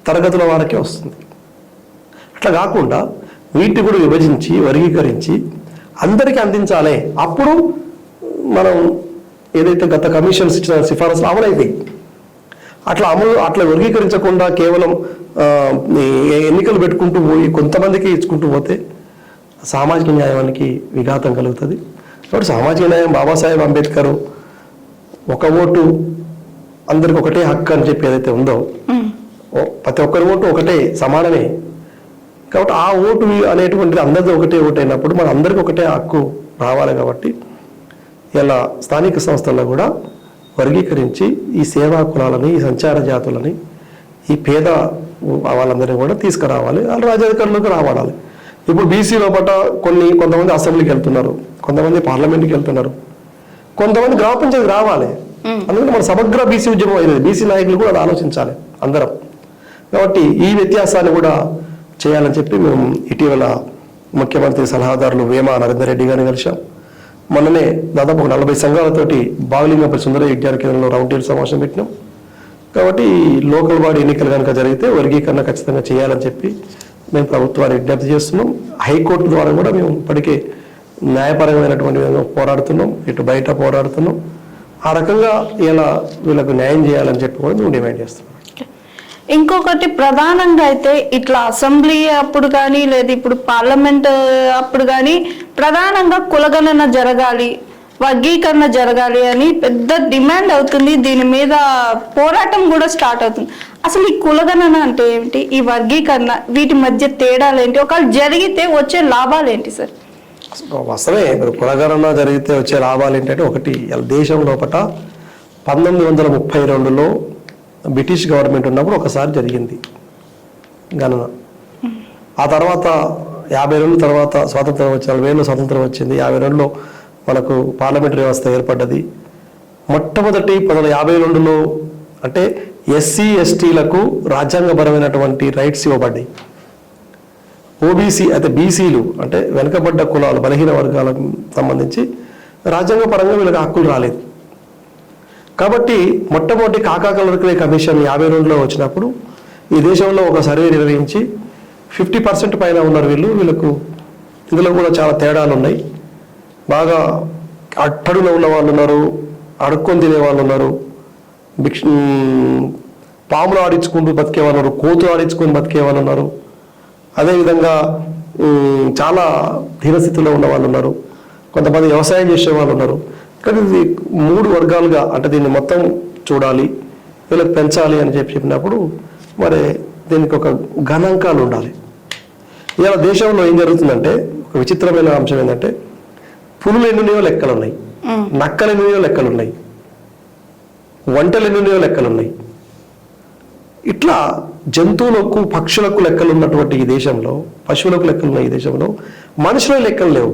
[SPEAKER 2] తరగతుల వారికే వస్తుంది. అట్లా కాకుండా వీటిని కూడా విభజించి వర్గీకరించి అందరికీ అందించాలి. అప్పుడు మనం ఏదైతే గత కమిషన్స్ ఇచ్చిన సిఫారసులు అమలైతాయి. అట్లా వర్గీకరించకుండా కేవలం ఎన్నికలు పెట్టుకుంటూ పోయి కొంతమందికి ఇచ్చుకుంటూ పోతే సామాజిక న్యాయానికి విఘాతం కలుగుతుంది. కాబట్టి సామాజిక న్యాయం బాబాసాహెబ్ అంబేద్కర్ ఒక ఓటు అందరికి ఒకటే హక్కు అని చెప్పి ఏదైతే ఉందో, ప్రతి ఒక్కరి ఓటు ఒకటే సమానమే. కాబట్టి ఆ ఓటు అనేటువంటిది అందరిది ఒకటే ఓటు అయినప్పుడు మన అందరికి ఒకటే హక్కు రావాలి. కాబట్టి ఇలా స్థానిక సంస్థల్లో కూడా వర్గీకరించి ఈ సేవా కులాలని, ఈ సంచార జాతులని, ఈ పేద వాళ్ళందరినీ కూడా తీసుకురావాలి. వాళ్ళు రాజ్యాధికారులకు రావాలి. ఇప్పుడు బీసీ లోపల కొంతమంది అసెంబ్లీకి వెళ్తున్నారు, కొంతమంది పార్లమెంట్కి వెళ్తున్నారు, కొంతమంది గ్రామ పంచాయతీ రావాలి. అందుకని మన సమగ్ర బీసీ ఉద్యమం అయినది. బీసీ నాయకులు కూడా అది ఆలోచించాలి అందరం. కాబట్టి ఈ వ్యత్యాసాన్ని కూడా చేయాలని చెప్పి మేము ఇటీవల ముఖ్యమంత్రి సలహాదారులు వేమ నరేందర్ రెడ్డి గారిని కలిశాం. మొన్ననే దాదాపు 40 సంఘాలతోటి బాగలింగంపల్లి సుందరయ్య విద్యార్థి కేంద్రంలో రౌండ్ టేబుల్ సమావేశం పెట్టినాం. కాబట్టి లోకల్ బాడీ ఎన్నికలు కనుక జరిగితే వర్గీకరణ ఖచ్చితంగా చేయాలని చెప్పి మేము ప్రభుత్వాన్ని విజ్ఞప్తి చేస్తున్నాం. హైకోర్టు ద్వారా కూడా మేము ఇప్పటికే న్యాయపరమైనటువంటి విధంగా పోరాడుతున్నాం, ఇటు బయట పోరాడుతున్నాం. ఆ రకంగా ఇలా వీళ్ళకు న్యాయం చేయాలని చెప్పి కూడా మేము డిమాండ్ చేస్తున్నాం.
[SPEAKER 1] ఇంకొకటి ప్రధానంగా అయితే ఇట్లా అసెంబ్లీ అప్పుడు కానీ లేదా ఇప్పుడు పార్లమెంట్ అప్పుడు కానీ ప్రధానంగా కులగణన జరగాలి, వర్గీకరణ జరగాలి అని పెద్ద డిమాండ్ అవుతుంది. దీని మీద పోరాటం కూడా స్టార్ట్ అవుతుంది. అసలు ఈ కులగణన అంటే ఏమిటి, ఈ వర్గీకరణ వీటి మధ్య తేడాలు ఏంటి, ఒకవేళ జరిగితే వచ్చే లాభాలు ఏంటి సార్?
[SPEAKER 2] వాస్తవమే. ఇప్పుడు కులగణన జరిగితే వచ్చే లాభాలు ఏంటంటే, ఒకటి దేశం లోపల 1932లో బ్రిటిష్ గవర్నమెంట్ ఉన్నప్పుడు ఒకసారి జరిగింది గణన. ఆ తర్వాత 50 రోజుల తర్వాత స్వాతంత్రం వచ్చి 40 స్వాతంత్రం వచ్చింది. 50 రోజుల్లో మనకు పార్లమెంటరీ వ్యవస్థ ఏర్పడ్డది. మొట్టమొదటి 1952లో అంటే ఎస్సీ ఎస్టీలకు రాజ్యాంగపరమైనటువంటి రైట్స్ ఇవ్వబడ్డాయి. ఓబీసీ అయితే బీసీలు అంటే వెనుకబడ్డ కులాలు బలహీన వర్గాలకు సంబంధించి రాజ్యాంగపరంగా వీళ్ళకి హక్కులు రాలేదు. కాబట్టి మొట్టమొదటి కాకా కలర్కలే కమిషన్ 52లో వచ్చినప్పుడు ఈ దేశంలో ఒక సర్వే నిర్వహించి 50% పైన ఉన్నారు వీళ్ళకు ఇందులో కూడా చాలా తేడాలు ఉన్నాయి. బాగా అట్టడులో ఉన్న వాళ్ళు ఉన్నారు, అడుక్కొని తినే వాళ్ళు ఉన్నారు, పాములు ఆడించుకుంటూ బతికే వాళ్ళు ఉన్నారు, కోతులు ఆడించుకొని బతికే వాళ్ళు ఉన్నారు, అదేవిధంగా చాలా దీనస్థితిలో ఉన్న వాళ్ళు ఉన్నారు, కొంతమంది వ్యవసాయం చేసే వాళ్ళు ఉన్నారు. కానీ ఇది 3 వర్గాలుగా అంటే దీన్ని మొత్తం చూడాలి, వీళ్ళకి పెంచాలి అని చెప్పినప్పుడు మరి దీనికి ఒక గణాంకాలు ఉండాలి. ఇవాళ దేశంలో ఏం జరుగుతుందంటే ఒక విచిత్రమైన అంశం ఏంటంటే, పులులు ఎన్నున్నాయో లెక్కలు ఉన్నాయి, నక్కలు ఎన్నున్నాయో లెక్కలు ఉన్నాయి, వంటలు ఎన్నున్నాయో లెక్కలు ఉన్నాయి. ఇట్లా జంతువులకు పక్షులకు లెక్కలు ఉన్నటువంటి ఈ దేశంలో, పశువులకు లెక్కలు ఉన్నాయి ఈ దేశంలో, మనుషుల లెక్కలు లేవు.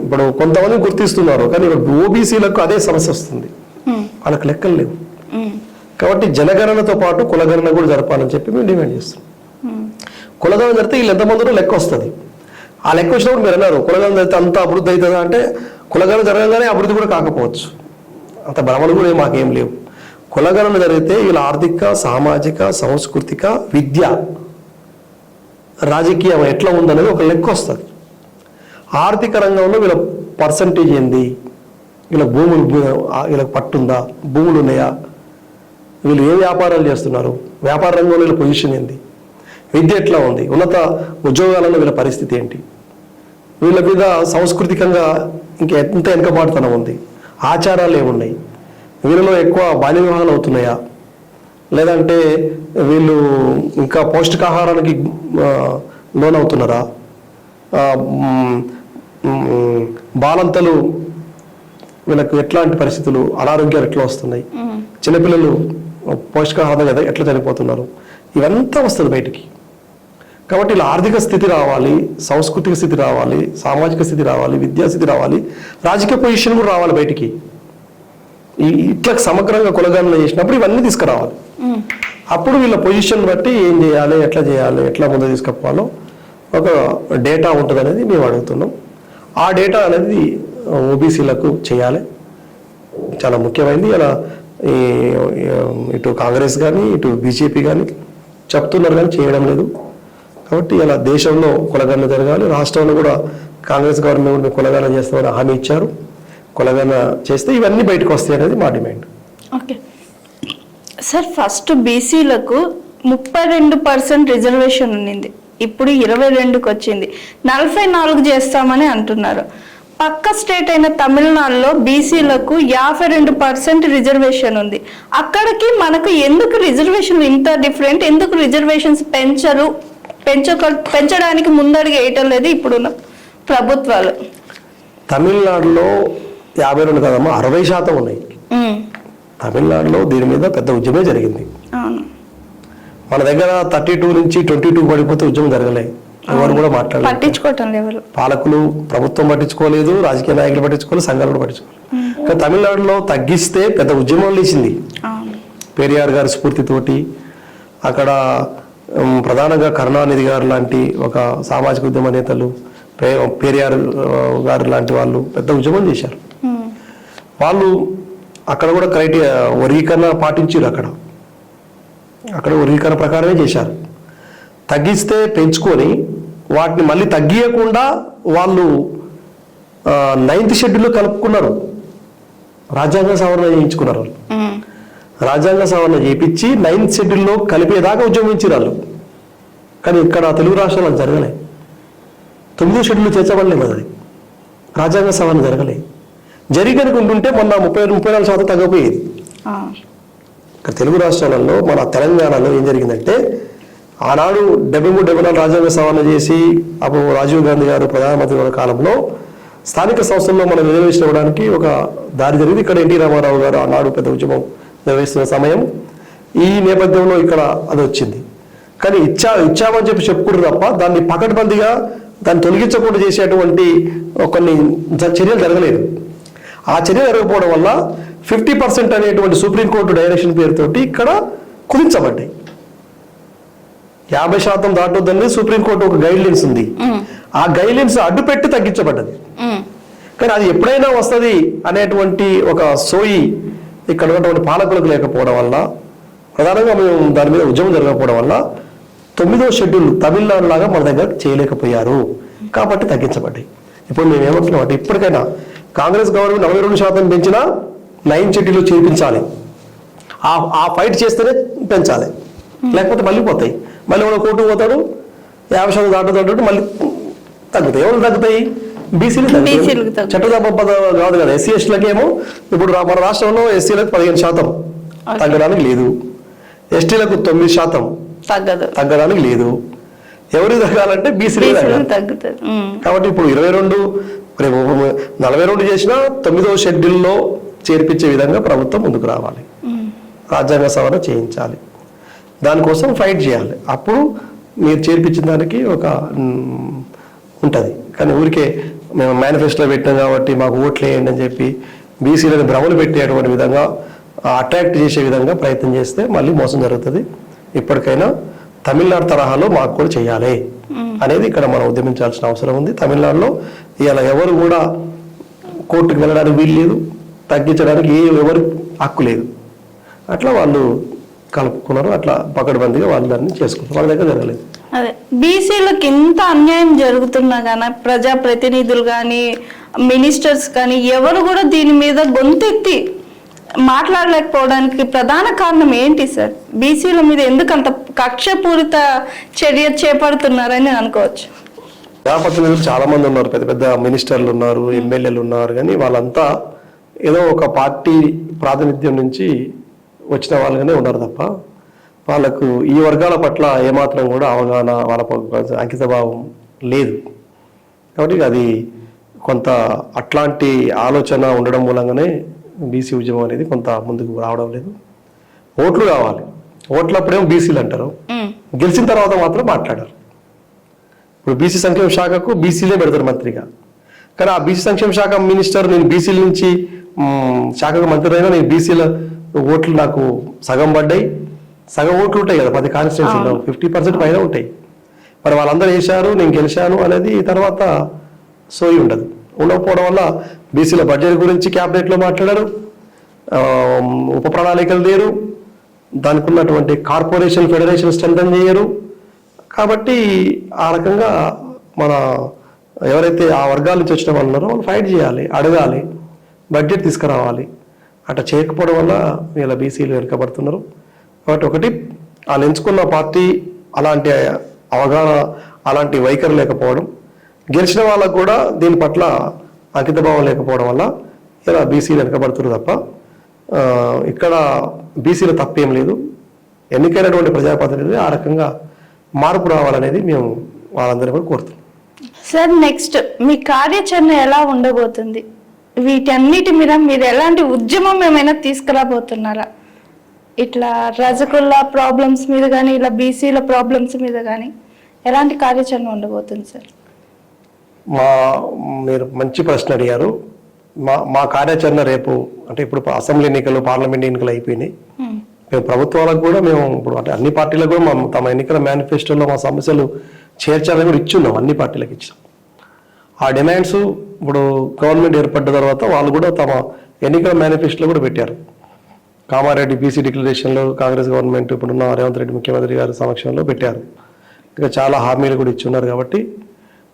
[SPEAKER 2] ఇప్పుడు కొంతమంది గుర్తిస్తున్నారు, కానీ ఓబీసీలకు అదే సమస్య వస్తుంది, వాళ్ళకి లెక్కలు లేవు. కాబట్టి జనగణనతో పాటు కులగణన కూడా జరపాలని చెప్పి మేము డిమాండ్ చేస్తున్నాం. కులగణన జరిగితే వీళ్ళు ఎంతమందిలో లెక్క వస్తుంది. ఆ లెక్క వచ్చినప్పుడు మీరు అన్నారు కులగణన జరిగితే అంత అభివృద్ధి అవుతుందా అంటే, కులగణన జరగగానే అభివృద్ధి కూడా కాకపోవచ్చు, అంత భ్రమలు కూడా మాకేం లేవు. కులగణన జరిగితే వీళ్ళ ఆర్థిక, సామాజిక, సాంస్కృతిక, విద్య, రాజకీయం ఎట్లా ఉందనేది ఒక లెక్క వస్తుంది. ఆర్థిక రంగంలో వీళ్ళ పర్సంటేజ్ ఏంది, వీళ్ళ భూములు, వీళ్ళకి పట్టుందా, భూములు ఉన్నాయా, వీళ్ళు ఏ వ్యాపారాలు చేస్తున్నారు, వ్యాపార రంగంలో వీళ్ళ పొజిషన్ ఏంది, విద్య ఎట్లా ఉంది, ఉన్నత ఉద్యోగాలలో వీళ్ళ పరిస్థితి ఏంటి, వీళ్ళ మీద సాంస్కృతికంగా ఎంత వెనుకబాటుతనం ఉంది, ఆచారాలు ఏమున్నాయి, వీళ్ళలో ఎక్కువ బాల్య వివాహాలు అవుతున్నాయా, లేదంటే వీళ్ళు ఇంకా పౌష్టికాహారానికి లోనవుతున్నారా, బాలంతలు వీళ్ళకు ఎట్లాంటి పరిస్థితులు, అనారోగ్యాలు ఎట్లా వస్తున్నాయి, చిన్నపిల్లలు పౌష్టికాహారం ఎట్లా చనిపోతున్నారు, ఇవంతా వస్తుంది బయటికి. కాబట్టి ఇలా ఆర్థిక స్థితి రావాలి, సాంస్కృతిక స్థితి రావాలి, సామాజిక స్థితి రావాలి, విద్యా స్థితి రావాలి, రాజకీయ పొజిషన్ కూడా రావాలి బయటికి. ఇట్లా సమగ్రంగా కులగణన చేసినప్పుడు ఇవన్నీ తీసుకురావాలి. అప్పుడు వీళ్ళ పొజిషన్ బట్టి ఏం చేయాలి, ఎట్లా ముందు తీసుకుపోవాలో ఒక డేటా ఉంటుంది అనేది మేము అడుగుతున్నాం. ఆ డేటా అనేది ఓబీసీలకు చేయాలి, చాలా ముఖ్యమైనది. అలా ఇటు కాంగ్రెస్ కానీ ఇటు బీజేపీ కానీ చెప్తున్నారు కానీ చేయడం లేదు. కాబట్టి ఇలా దేశంలో కులగణన జరగాలి. రాష్ట్రంలో కూడా కాంగ్రెస్ గవర్నమెంట్ కులగణన చేస్తామని హామీ ఇచ్చారు. కులగణన చేస్తే ఇవన్నీ బయటకు వస్తాయి అనేది మా డిమాండ్.
[SPEAKER 1] ఓకే సార్, ఫస్ట్ బీసీలకు 32% రిజర్వేషన్ ఉన్నింది, ఇప్పుడు 22కి వచ్చింది, 44 చేస్తామని అంటున్నారు. పక్క స్టేట్ అయిన తమిళనాడులో బీసీలకు 52% రిజర్వేషన్ ఉంది. అక్కడికి మనకు ఎందుకు రిజర్వేషన్ ఇంత డిఫరెంట్, ఎందుకు రిజర్వేషన్స్ పెంచడానికి ముందడుగు వేయటం లేదు ఇప్పుడున్న ప్రభుత్వాలు?
[SPEAKER 2] తమిళనాడులో 52 కదమ్మా, 60% ఉన్నాయి. తమిళనాడులో దీని మీద పెద్ద ఉద్యమే జరిగింది. మన దగ్గర 32 నుంచి 22 పడిపోతే ఉద్యమం జరగలేదు, ఎవరు కూడా మాట్లాడలేదు,
[SPEAKER 1] పట్టించుకోవటం లేదు.
[SPEAKER 2] పాలకులు, ప్రభుత్వం పట్టించుకోలేదు, రాజకీయ నాయకులు పట్టించుకోలేదు, సంఘాలు కూడా పట్టించుకోలేదు. కానీ తమిళనాడులో తగ్గిస్తే పెద్ద ఉద్యమం లేచింది పెరియార్ గారి స్ఫూర్తితోటి. అక్కడ ప్రధానంగా కరుణానిధి గారు లాంటి ఒక సామాజిక ఉద్యమ నేతలు, పెరియార్ గారు లాంటి వాళ్ళు పెద్ద ఉద్యమం చేశారు. వాళ్ళు అక్కడ కూడా వర్గీకరణ పాటించారు. అక్కడ వర్గీకరణ ప్రకారమే చేశారు. తగ్గిస్తే పెంచుకొని వాటిని మళ్ళీ తగ్గియకుండా వాళ్ళు 9th షెడ్యూల్లో కలుపుకున్నారు. రాజ్యాంగ సవరణ చేయించుకున్నారు. రాజ్యాంగ సవరణ చేయించి 9th షెడ్యూల్లో కలిపేదాకా ఉద్యమించారు వాళ్ళు. కానీ ఇక్కడ తెలుగు రాష్ట్రాలు జరగలే. 9వ షెడ్యూల్ చేర్చబడలేదు, అది రాజ్యాంగ సవరణ జరగలే. జరిగనుకుంటుంటే మొన్న 34% తగ్గపోయేది. ఇక్కడ తెలుగు రాష్ట్రాలలో, మన తెలంగాణలో ఏం జరిగిందంటే ఆనాడు 73-74 రాజ్యాంగ సవరణ చేసి అప్పుడు రాజీవ్ గాంధీ గారు ప్రధానమంత్రి ఉన్న కాలంలో స్థానిక సంస్థల్లో మనం రిజర్వేషన్ ఇవ్వడానికి ఒక దారి జరిగింది. ఇక్కడ ఎన్టీ రామారావు గారు ఆనాడు పెద్ద ఉద్యమం నిర్వహిస్తున్న సమయం, ఈ నేపథ్యంలో ఇక్కడ అది వచ్చింది. కానీ ఇచ్చామని చెప్పి చెప్పుకుంటారు తప్ప దాన్ని పకడ్బందీగా దాన్ని తొలగించకుండా చేసేటువంటి కొన్ని చర్యలు జరగలేదు. ఆ చర్య జరగకపోవడం వల్ల 50% అనేటువంటి సుప్రీంకోర్టు డైరెక్షన్ పేరుతోటి ఇక్కడ కుదించబడ్డాయి. 50% దాటొద్దని సుప్రీంకోర్టు ఒక గైడ్ లైన్స్ ఉంది. ఆ గైడ్ లైన్స్ అడ్డుపెట్టి తగ్గించబడ్డది. కానీ అది ఎప్పుడైనా వస్తుంది అనేటువంటి ఒక సోయి ఇక్కడ ఉన్నటువంటి పాలకులకు లేకపోవడం వల్ల, ప్రధానంగా మేము దాని మీద ఉద్యమం జరగకపోవడం వల్ల 9వ షెడ్యూల్ తమిళనాడు లాగా మన దగ్గర చేయలేకపోయారు కాబట్టి తగ్గించబడ్డాయి. ఇప్పుడు మేము ఏమంటున్నాం అంటే ఇప్పటికైనా కాంగ్రెస్ గవర్నమెంట్ 42% పెంచినా 9 షెడ్యూల్ చేయించాలి. ఆ ఫైట్ చేస్తేనే పెంచాలి, లేకపోతే మళ్ళీ పోతాయి. మళ్ళీ ఎవడో కోర్టు పోతాడు, 50% దాటుతాడు, మళ్ళీ తగ్గుతాయి. ఎవరు తగ్గుతాయి? బీసీలు చట్టసభ కాదు కదా. ఎస్సీ ఎస్టీలకి ఏమో ఇప్పుడు మన రాష్ట్రంలో ఎస్సీలకు 15% తగ్గడానికి లేదు, ఎస్టీలకు 9% తగ్గడానికి లేదు. ఎవరికి తగ్గాలంటే బీసీలు తగ్గుతుంది. కాబట్టి ఇప్పుడు 42 చేసినా 9వ షెడ్యూల్లో చేర్పించే విధంగా ప్రభుత్వం ముందుకు రావాలి, రాజ్యాంగ సవరణ చేయించాలి, దానికోసం ఫైట్ చేయాలి. అప్పుడు మీరు చేర్పించిన దానికి ఒక ఉంటుంది. కానీ ఊరికే మేము మేనిఫెస్టోలో పెట్టాం కాబట్టి మాకు ఓట్లు వేయండి అని చెప్పి బీసీలను భ్రమలు పెట్టేటువంటి విధంగా అట్రాక్ట్ చేసే విధంగా ప్రయత్నం చేస్తే మళ్ళీ మోసం జరుగుతుంది. ఇప్పటికైనా తమిళనాడు తరహాలో మాకు కూడా చేయాలి అనేది ఇక్కడ మనం ఉద్యమించాల్సిన అవసరం ఉంది. తమిళనాడులో ఇలా ఎవరు కూడా కోర్టుకు వెళ్ళడానికి వీలు లేదు, తగ్గించడానికి ఎవరు హక్కు లేదు. అట్లా వాళ్ళు కలుపుకున్నారు, అట్లా పకడ్బందీగా వాళ్ళు దాన్ని చేసుకున్నారు. వాళ్ళ దగ్గర జరగలేదు.
[SPEAKER 1] అదే బీసీలకు ఇంత అన్యాయం జరుగుతున్నా కానీ ప్రజాప్రతినిధులు కానీ మినిస్టర్స్ కానీ ఎవరు కూడా దీని మీద గొంతెత్తి మాట్లాడలేకపోవడానికి ప్రధాన కారణం ఏంటి సార్? బీసీల మీద ఎందుకు అంత కక్షపూరిత చర్య చేపడుతున్నారని అనుకోవచ్చు.
[SPEAKER 2] ప్రజాప్రతినిధులు చాలా మంది ఉన్నారు, పెద్ద పెద్ద మినిస్టర్లు ఉన్నారు, ఎమ్మెల్యేలు ఉన్నారు. కానీ వాళ్ళంతా ఏదో ఒక పార్టీ ప్రాతినిధ్యం నుంచి వచ్చిన వాళ్ళగానే ఉన్నారు తప్ప వాళ్ళకు ఈ వర్గాల పట్ల ఏమాత్రం కూడా అవగాహన, వాళ్ళ అంకితభావం లేదు. కాబట్టి అది కొంత అట్లాంటి ఆలోచన ఉండడం మూలంగానే బీసీ ఉద్యమం అనేది కొంత ముందుకు రావడం లేదు. ఓట్లు కావాలి, ఓట్లప్పుడేమో బీసీలు అంటారు, గెలిచిన తర్వాత మాత్రం మాట్లాడారు. ఇప్పుడు బీసీ సంక్షేమ శాఖకు బీసీలే పెడతారు మంత్రిగా. కానీ ఆ బీసీ సంక్షేమ శాఖ మినిస్టర్ నేను బీసీల నుంచి శాఖకు మంత్రి అయినా నేను బీసీల ఓట్లు నాకు సగం పడ్డాయి, సగం ఓట్లు ఉంటాయి కదా 10 కాన్స్టిట్యూన్సీలో, 50% పైన ఉంటాయి. మరి వాళ్ళందరూ వేశారు, నేను గెలిచాను అనేది తర్వాత సోయి ఉండదు. ఉండకపోవడం వల్ల బీసీల బడ్జెట్ గురించి క్యాబినెట్లో మాట్లాడారు, ఉప ప్రణాళికలు లేరు, దానికి ఉన్నటువంటి కార్పొరేషన్ ఫెడరేషన్ స్ట్రెంథన్ చేయరు. కాబట్టి ఆ రకంగా మన ఎవరైతే ఆ వర్గాల నుంచి వచ్చిన వాళ్ళు ఉన్నారో వాళ్ళు ఫైట్ చేయాలి, అడగాలి, బడ్జెట్ తీసుకురావాలి. అట్లా చేయకపోవడం వల్ల వీళ్ళ బీసీలు వెనుకబడుతున్నారు. కాబట్టి ఒకటి వాళ్ళు ఎంచుకున్న పార్టీ అలాంటి అవగాహన, అలాంటి వైఖరి లేకపోవడం, గెలిచిన వాళ్ళకు కూడా దీని పట్ల అంకితభావం లేకపోవడం వల్ల ఇలా బీసీలు వెనుకబడుతున్నారు తప్ప ఇక్కడ బీసీల తప్పేం లేదు. ఎన్నికైనటువంటి ప్రజాప్రతినిధులు ఆ రకంగా మార్పు రావాలనేది మేము వాళ్ళందరూ కూడా కోరుతున్నాం.
[SPEAKER 1] సార్ నెక్స్ట్ మీ కార్యాచరణ ఎలా ఉండబోతుంది? వీటన్నిటి మీద మీరు ఎలాంటి ఉద్యమం ఏమైనా తీసుకురాబోతున్నారా? ఇట్లా రజకుల ప్రాబ్లమ్స్ మీద కానీ ఇలా బీసీల ప్రాబ్లమ్స్ మీద కానీ ఎలాంటి కార్యాచరణ ఉండబోతుంది సార్?
[SPEAKER 2] మీరు మంచి ప్రశ్న అడిగారు. మా కార్యాచరణ రేపు అంటే ఇప్పుడు అసెంబ్లీ ఎన్నికలు, పార్లమెంట్ ఎన్నికలు అయిపోయినాయి. మేము ప్రభుత్వాలకు కూడా మేము ఇప్పుడు అంటే అన్ని పార్టీలకు కూడా తమ ఎన్నికల మేనిఫెస్టోలో మా సమస్యలు చేర్చాలని కూడా ఇచ్చున్నాం, అన్ని పార్టీలకు ఇచ్చాం. ఆ డిమాండ్స్ ఇప్పుడు గవర్నమెంట్ ఏర్పడ్డ తర్వాత వాళ్ళు కూడా తమ ఎన్నికల మేనిఫెస్టోలో కూడా పెట్టారు. కామారెడ్డి బీసీ డిక్లరేషన్లో కాంగ్రెస్ గవర్నమెంట్ ఇప్పుడున్న రేవంత్ రెడ్డి ముఖ్యమంత్రి గారి సమక్షంలో పెట్టారు. ఇంకా చాలా హామీలు కూడా ఇచ్చున్నారు. కాబట్టి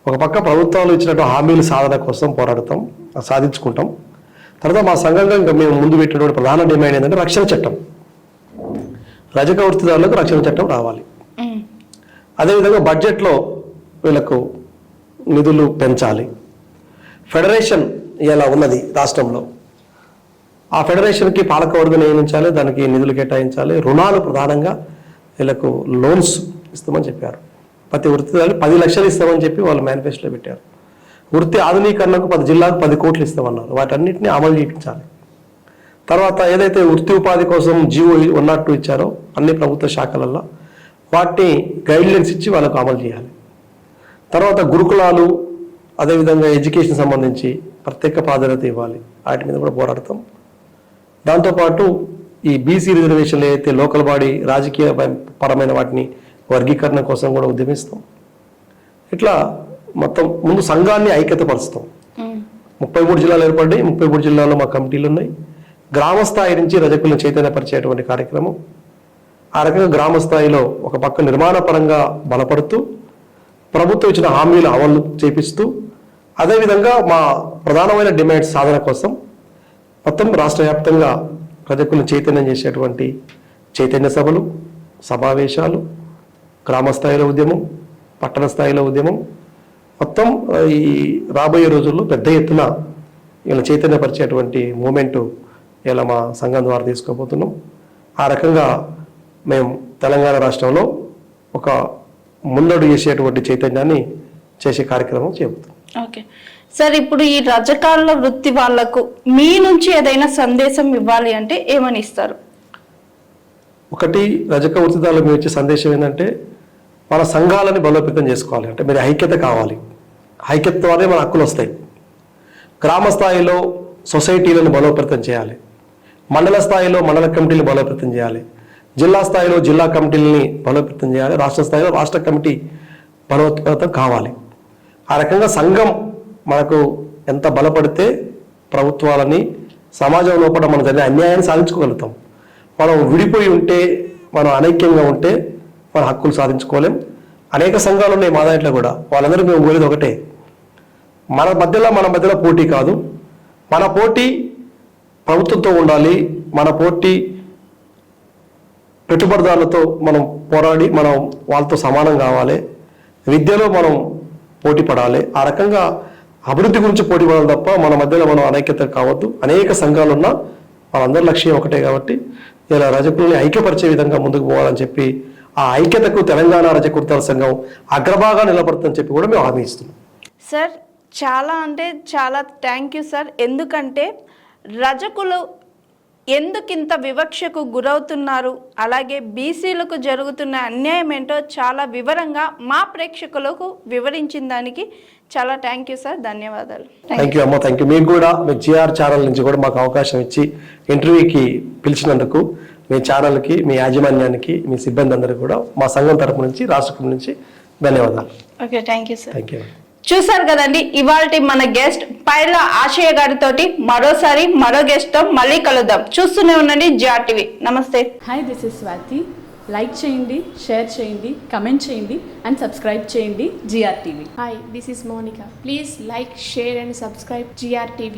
[SPEAKER 2] ఒక పక్క ప్రభుత్వాలు ఇచ్చినట్టు హామీల సాధన కోసం పోరాడతాం, సాధించుకుంటాం. తర్వాత మా సంఘంగా ఇంకా మేము ముందు పెట్టినటువంటి ప్రధాన డిమాండ్ ఏంటంటే రక్షణ చట్టం, రజక వృత్తిదారులకు రక్షణ చట్టం రావాలి. అదేవిధంగా బడ్జెట్లో వీళ్ళకు నిధులు పెంచాలి. ఫెడరేషన్ ఇలా ఉన్నది రాష్ట్రంలో, ఆ ఫెడరేషన్కి పాలకవర్గం నియమించాలి, దానికి నిధులు కేటాయించాలి. రుణాలు ప్రధానంగా వీళ్ళకు లోన్స్ ఇస్తామని చెప్పారు. ప్రతి వృత్తిదారులు 10 లక్షలు ఇస్తామని చెప్పి వాళ్ళు మేనిఫెస్టోలో పెట్టారు. వృత్తి ఆధునీకరణకు 10 జిల్లాలకు 10 కోట్లు ఇస్తామన్నారు. వాటన్నిటిని అమలు చేయించాలి. తర్వాత ఏదైతే వృత్తి ఉపాధి కోసం జీవో 102 ఇచ్చారో అన్ని ప్రభుత్వ శాఖలలో వాటిని గైడ్లైన్స్ ఇచ్చి వాళ్ళకు అమలు చేయాలి. తర్వాత గురుకులాలు అదేవిధంగా ఎడ్యుకేషన్ సంబంధించి ప్రత్యేక ప్రాధాన్యత ఇవ్వాలి. వాటి మీద కూడా పోరాడతాం. దాంతోపాటు ఈ బీసీ రిజర్వేషన్లు అయితే లోకల్ బాడీ రాజకీయ పరమైన వాటిని వర్గీకరణ కోసం కూడా ఉద్యమిస్తాం. ఇట్లా మొత్తం ముందు సంఘాన్ని ఐక్యతపరుస్తాం. 33 జిల్లాలు ఏర్పడ్డాయి. 33 జిల్లాల్లో మా కమిటీలు ఉన్నాయి. గ్రామ స్థాయి నుంచి రజకులను చైతన్యపరిచేటువంటి కార్యక్రమం. ఆ రకంగా గ్రామ స్థాయిలో ఒక పక్క నిర్మాణ పరంగా బలపడుతూ ప్రభుత్వం ఇచ్చిన హామీలు అమలు చేపిస్తూ అదేవిధంగా మా ప్రధానమైన డిమాండ్స్ సాధన కోసం మొత్తం రాష్ట్ర వ్యాప్తంగా రజకులను చైతన్యం చేసేటువంటి చైతన్య సభలు, సమావేశాలు, గ్రామ స్థాయిలో ఉద్యమం, పట్టణ స్థాయిలో ఉద్యమం మొత్తం ఈ రాబోయే రోజుల్లో పెద్ద ఎత్తున ఇలా చైతన్యపరిచేటువంటి మూమెంటు ఇలా మా సంఘం ద్వారా తీసుకోబోతున్నాం. ఆ రకంగా మేము తెలంగాణ రాష్ట్రంలో ఒక ముందడుగు చేసేటువంటి చైతన్యాన్ని చేసే కార్యక్రమం చేపడుతున్నాం.
[SPEAKER 1] ఓకే సార్, ఇప్పుడు ఈ రజకాల వృత్తి వాళ్లకు మీ నుంచి ఏదైనా సందేశం ఇవ్వాలి అంటే ఏమని ఇస్తారు?
[SPEAKER 2] ఒకటి, రజక వృత్తిదారులకు మేము ఇచ్చే సందేశం ఏంటంటే మన సంఘాలని బలోపేతం చేసుకోవాలి. అంటే మీరు ఐక్యత కావాలి. ఐక్యత ద్వారానే మన హక్కులు వస్తాయి. గ్రామ స్థాయిలో సొసైటీలను బలోపేతం చేయాలి. మండల స్థాయిలో మండల కమిటీలు బలోపేతం చేయాలి. జిల్లా స్థాయిలో జిల్లా కమిటీలని బలోపేతం చేయాలి. రాష్ట్ర స్థాయిలో రాష్ట్ర కమిటీ బలోపేతం కావాలి. ఆ రకంగా సంఘం మనకు ఎంత బలపడితే ప్రభుత్వాలని సమాజం లోపల మన జరిగే అన్యాయాన్ని సాధించుకోగలుగుతాం. మనం విడిపోయి ఉంటే, మనం అనైక్యంగా ఉంటే మన హక్కులు సాధించుకోలేం. అనేక సంఘాలు ఉన్నాయి మా దాంట్లో కూడా. వాళ్ళందరూ మేము కోరేది ఒకటే, మన మధ్యలో పోటీ కాదు. మన పోటీ ప్రభుత్వంతో ఉండాలి. మన పోటీ పెట్టుబడిదారులతో మనం పోరాడి మనం వాళ్ళతో సమానం కావాలి. విద్యలో మనం పోటీ పడాలి. ఆ రకంగా అభివృద్ధి గురించి పోటీ పడాలి తప్ప మన మధ్యలో మనం అనైక్యత కావద్దు. అనేక సంఘాలు ఉన్నా వాళ్ళందరి లక్ష్యం ఒకటే. కాబట్టి ఇలా రజకుల్ని ఐక్యపరిచే విధంగా ముందుకు పోవాలని చెప్పి ఆ ఐక్యతకు తెలంగాణ రజక వృత్తిదారుల సంఘం అగ్రభాగా నిలబడుతుందని చెప్పి కూడా మేము హామీ ఇస్తున్నాం.
[SPEAKER 1] సార్, చాలా అంటే చాలా థ్యాంక్ యూ సార్. ఎందుకంటే రజకులు ఎందుకింత వివక్షకు గురవుతున్నారు, అలాగే బీసీలకు జరుగుతున్న అన్యాయం ఏంటో చాలా వివరంగా మా ప్రేక్షకులకు వివరించిన దానికి చాలా థ్యాంక్ యూ సార్. ధన్యవాదాలు.
[SPEAKER 2] థ్యాంక్ యూ అమ్మ. Thank you. మీకు కూడా మీ జిఆర్ ఛానల్ నుంచి కూడా మాకు అవకాశం ఇచ్చి ఇంటర్వ్యూకి పిలిచినందుకు మీ ఛానల్కి, మీ యాజమాన్యానికి, మీ సిబ్బంది అందరికీ కూడా మా సంఘం తరపు నుంచి, రాష్ట్రం నుంచి ధన్యవాదాలు.
[SPEAKER 1] Okay, thank you sir.
[SPEAKER 2] Thank you.
[SPEAKER 1] చూసారు కదండి, ఇవాల్టి మన గెస్ట్ పైల ఆశయ గారితోటి మరోసారి మరో గెస్ట్ తో మళ్ళీ కలుద్దాం. చూస్తూనే ఉండండి జిఆర్ టీవీ. నమస్తే.
[SPEAKER 3] Hi, this is Swathi. Like చేయండి, షేర్ చేయండి, కమెంట్ చేయండి అండ్ సబ్స్క్రైబ్ చేయండి GR TV.
[SPEAKER 4] Hi, this is Monica. Please like, share and subscribe GR TV.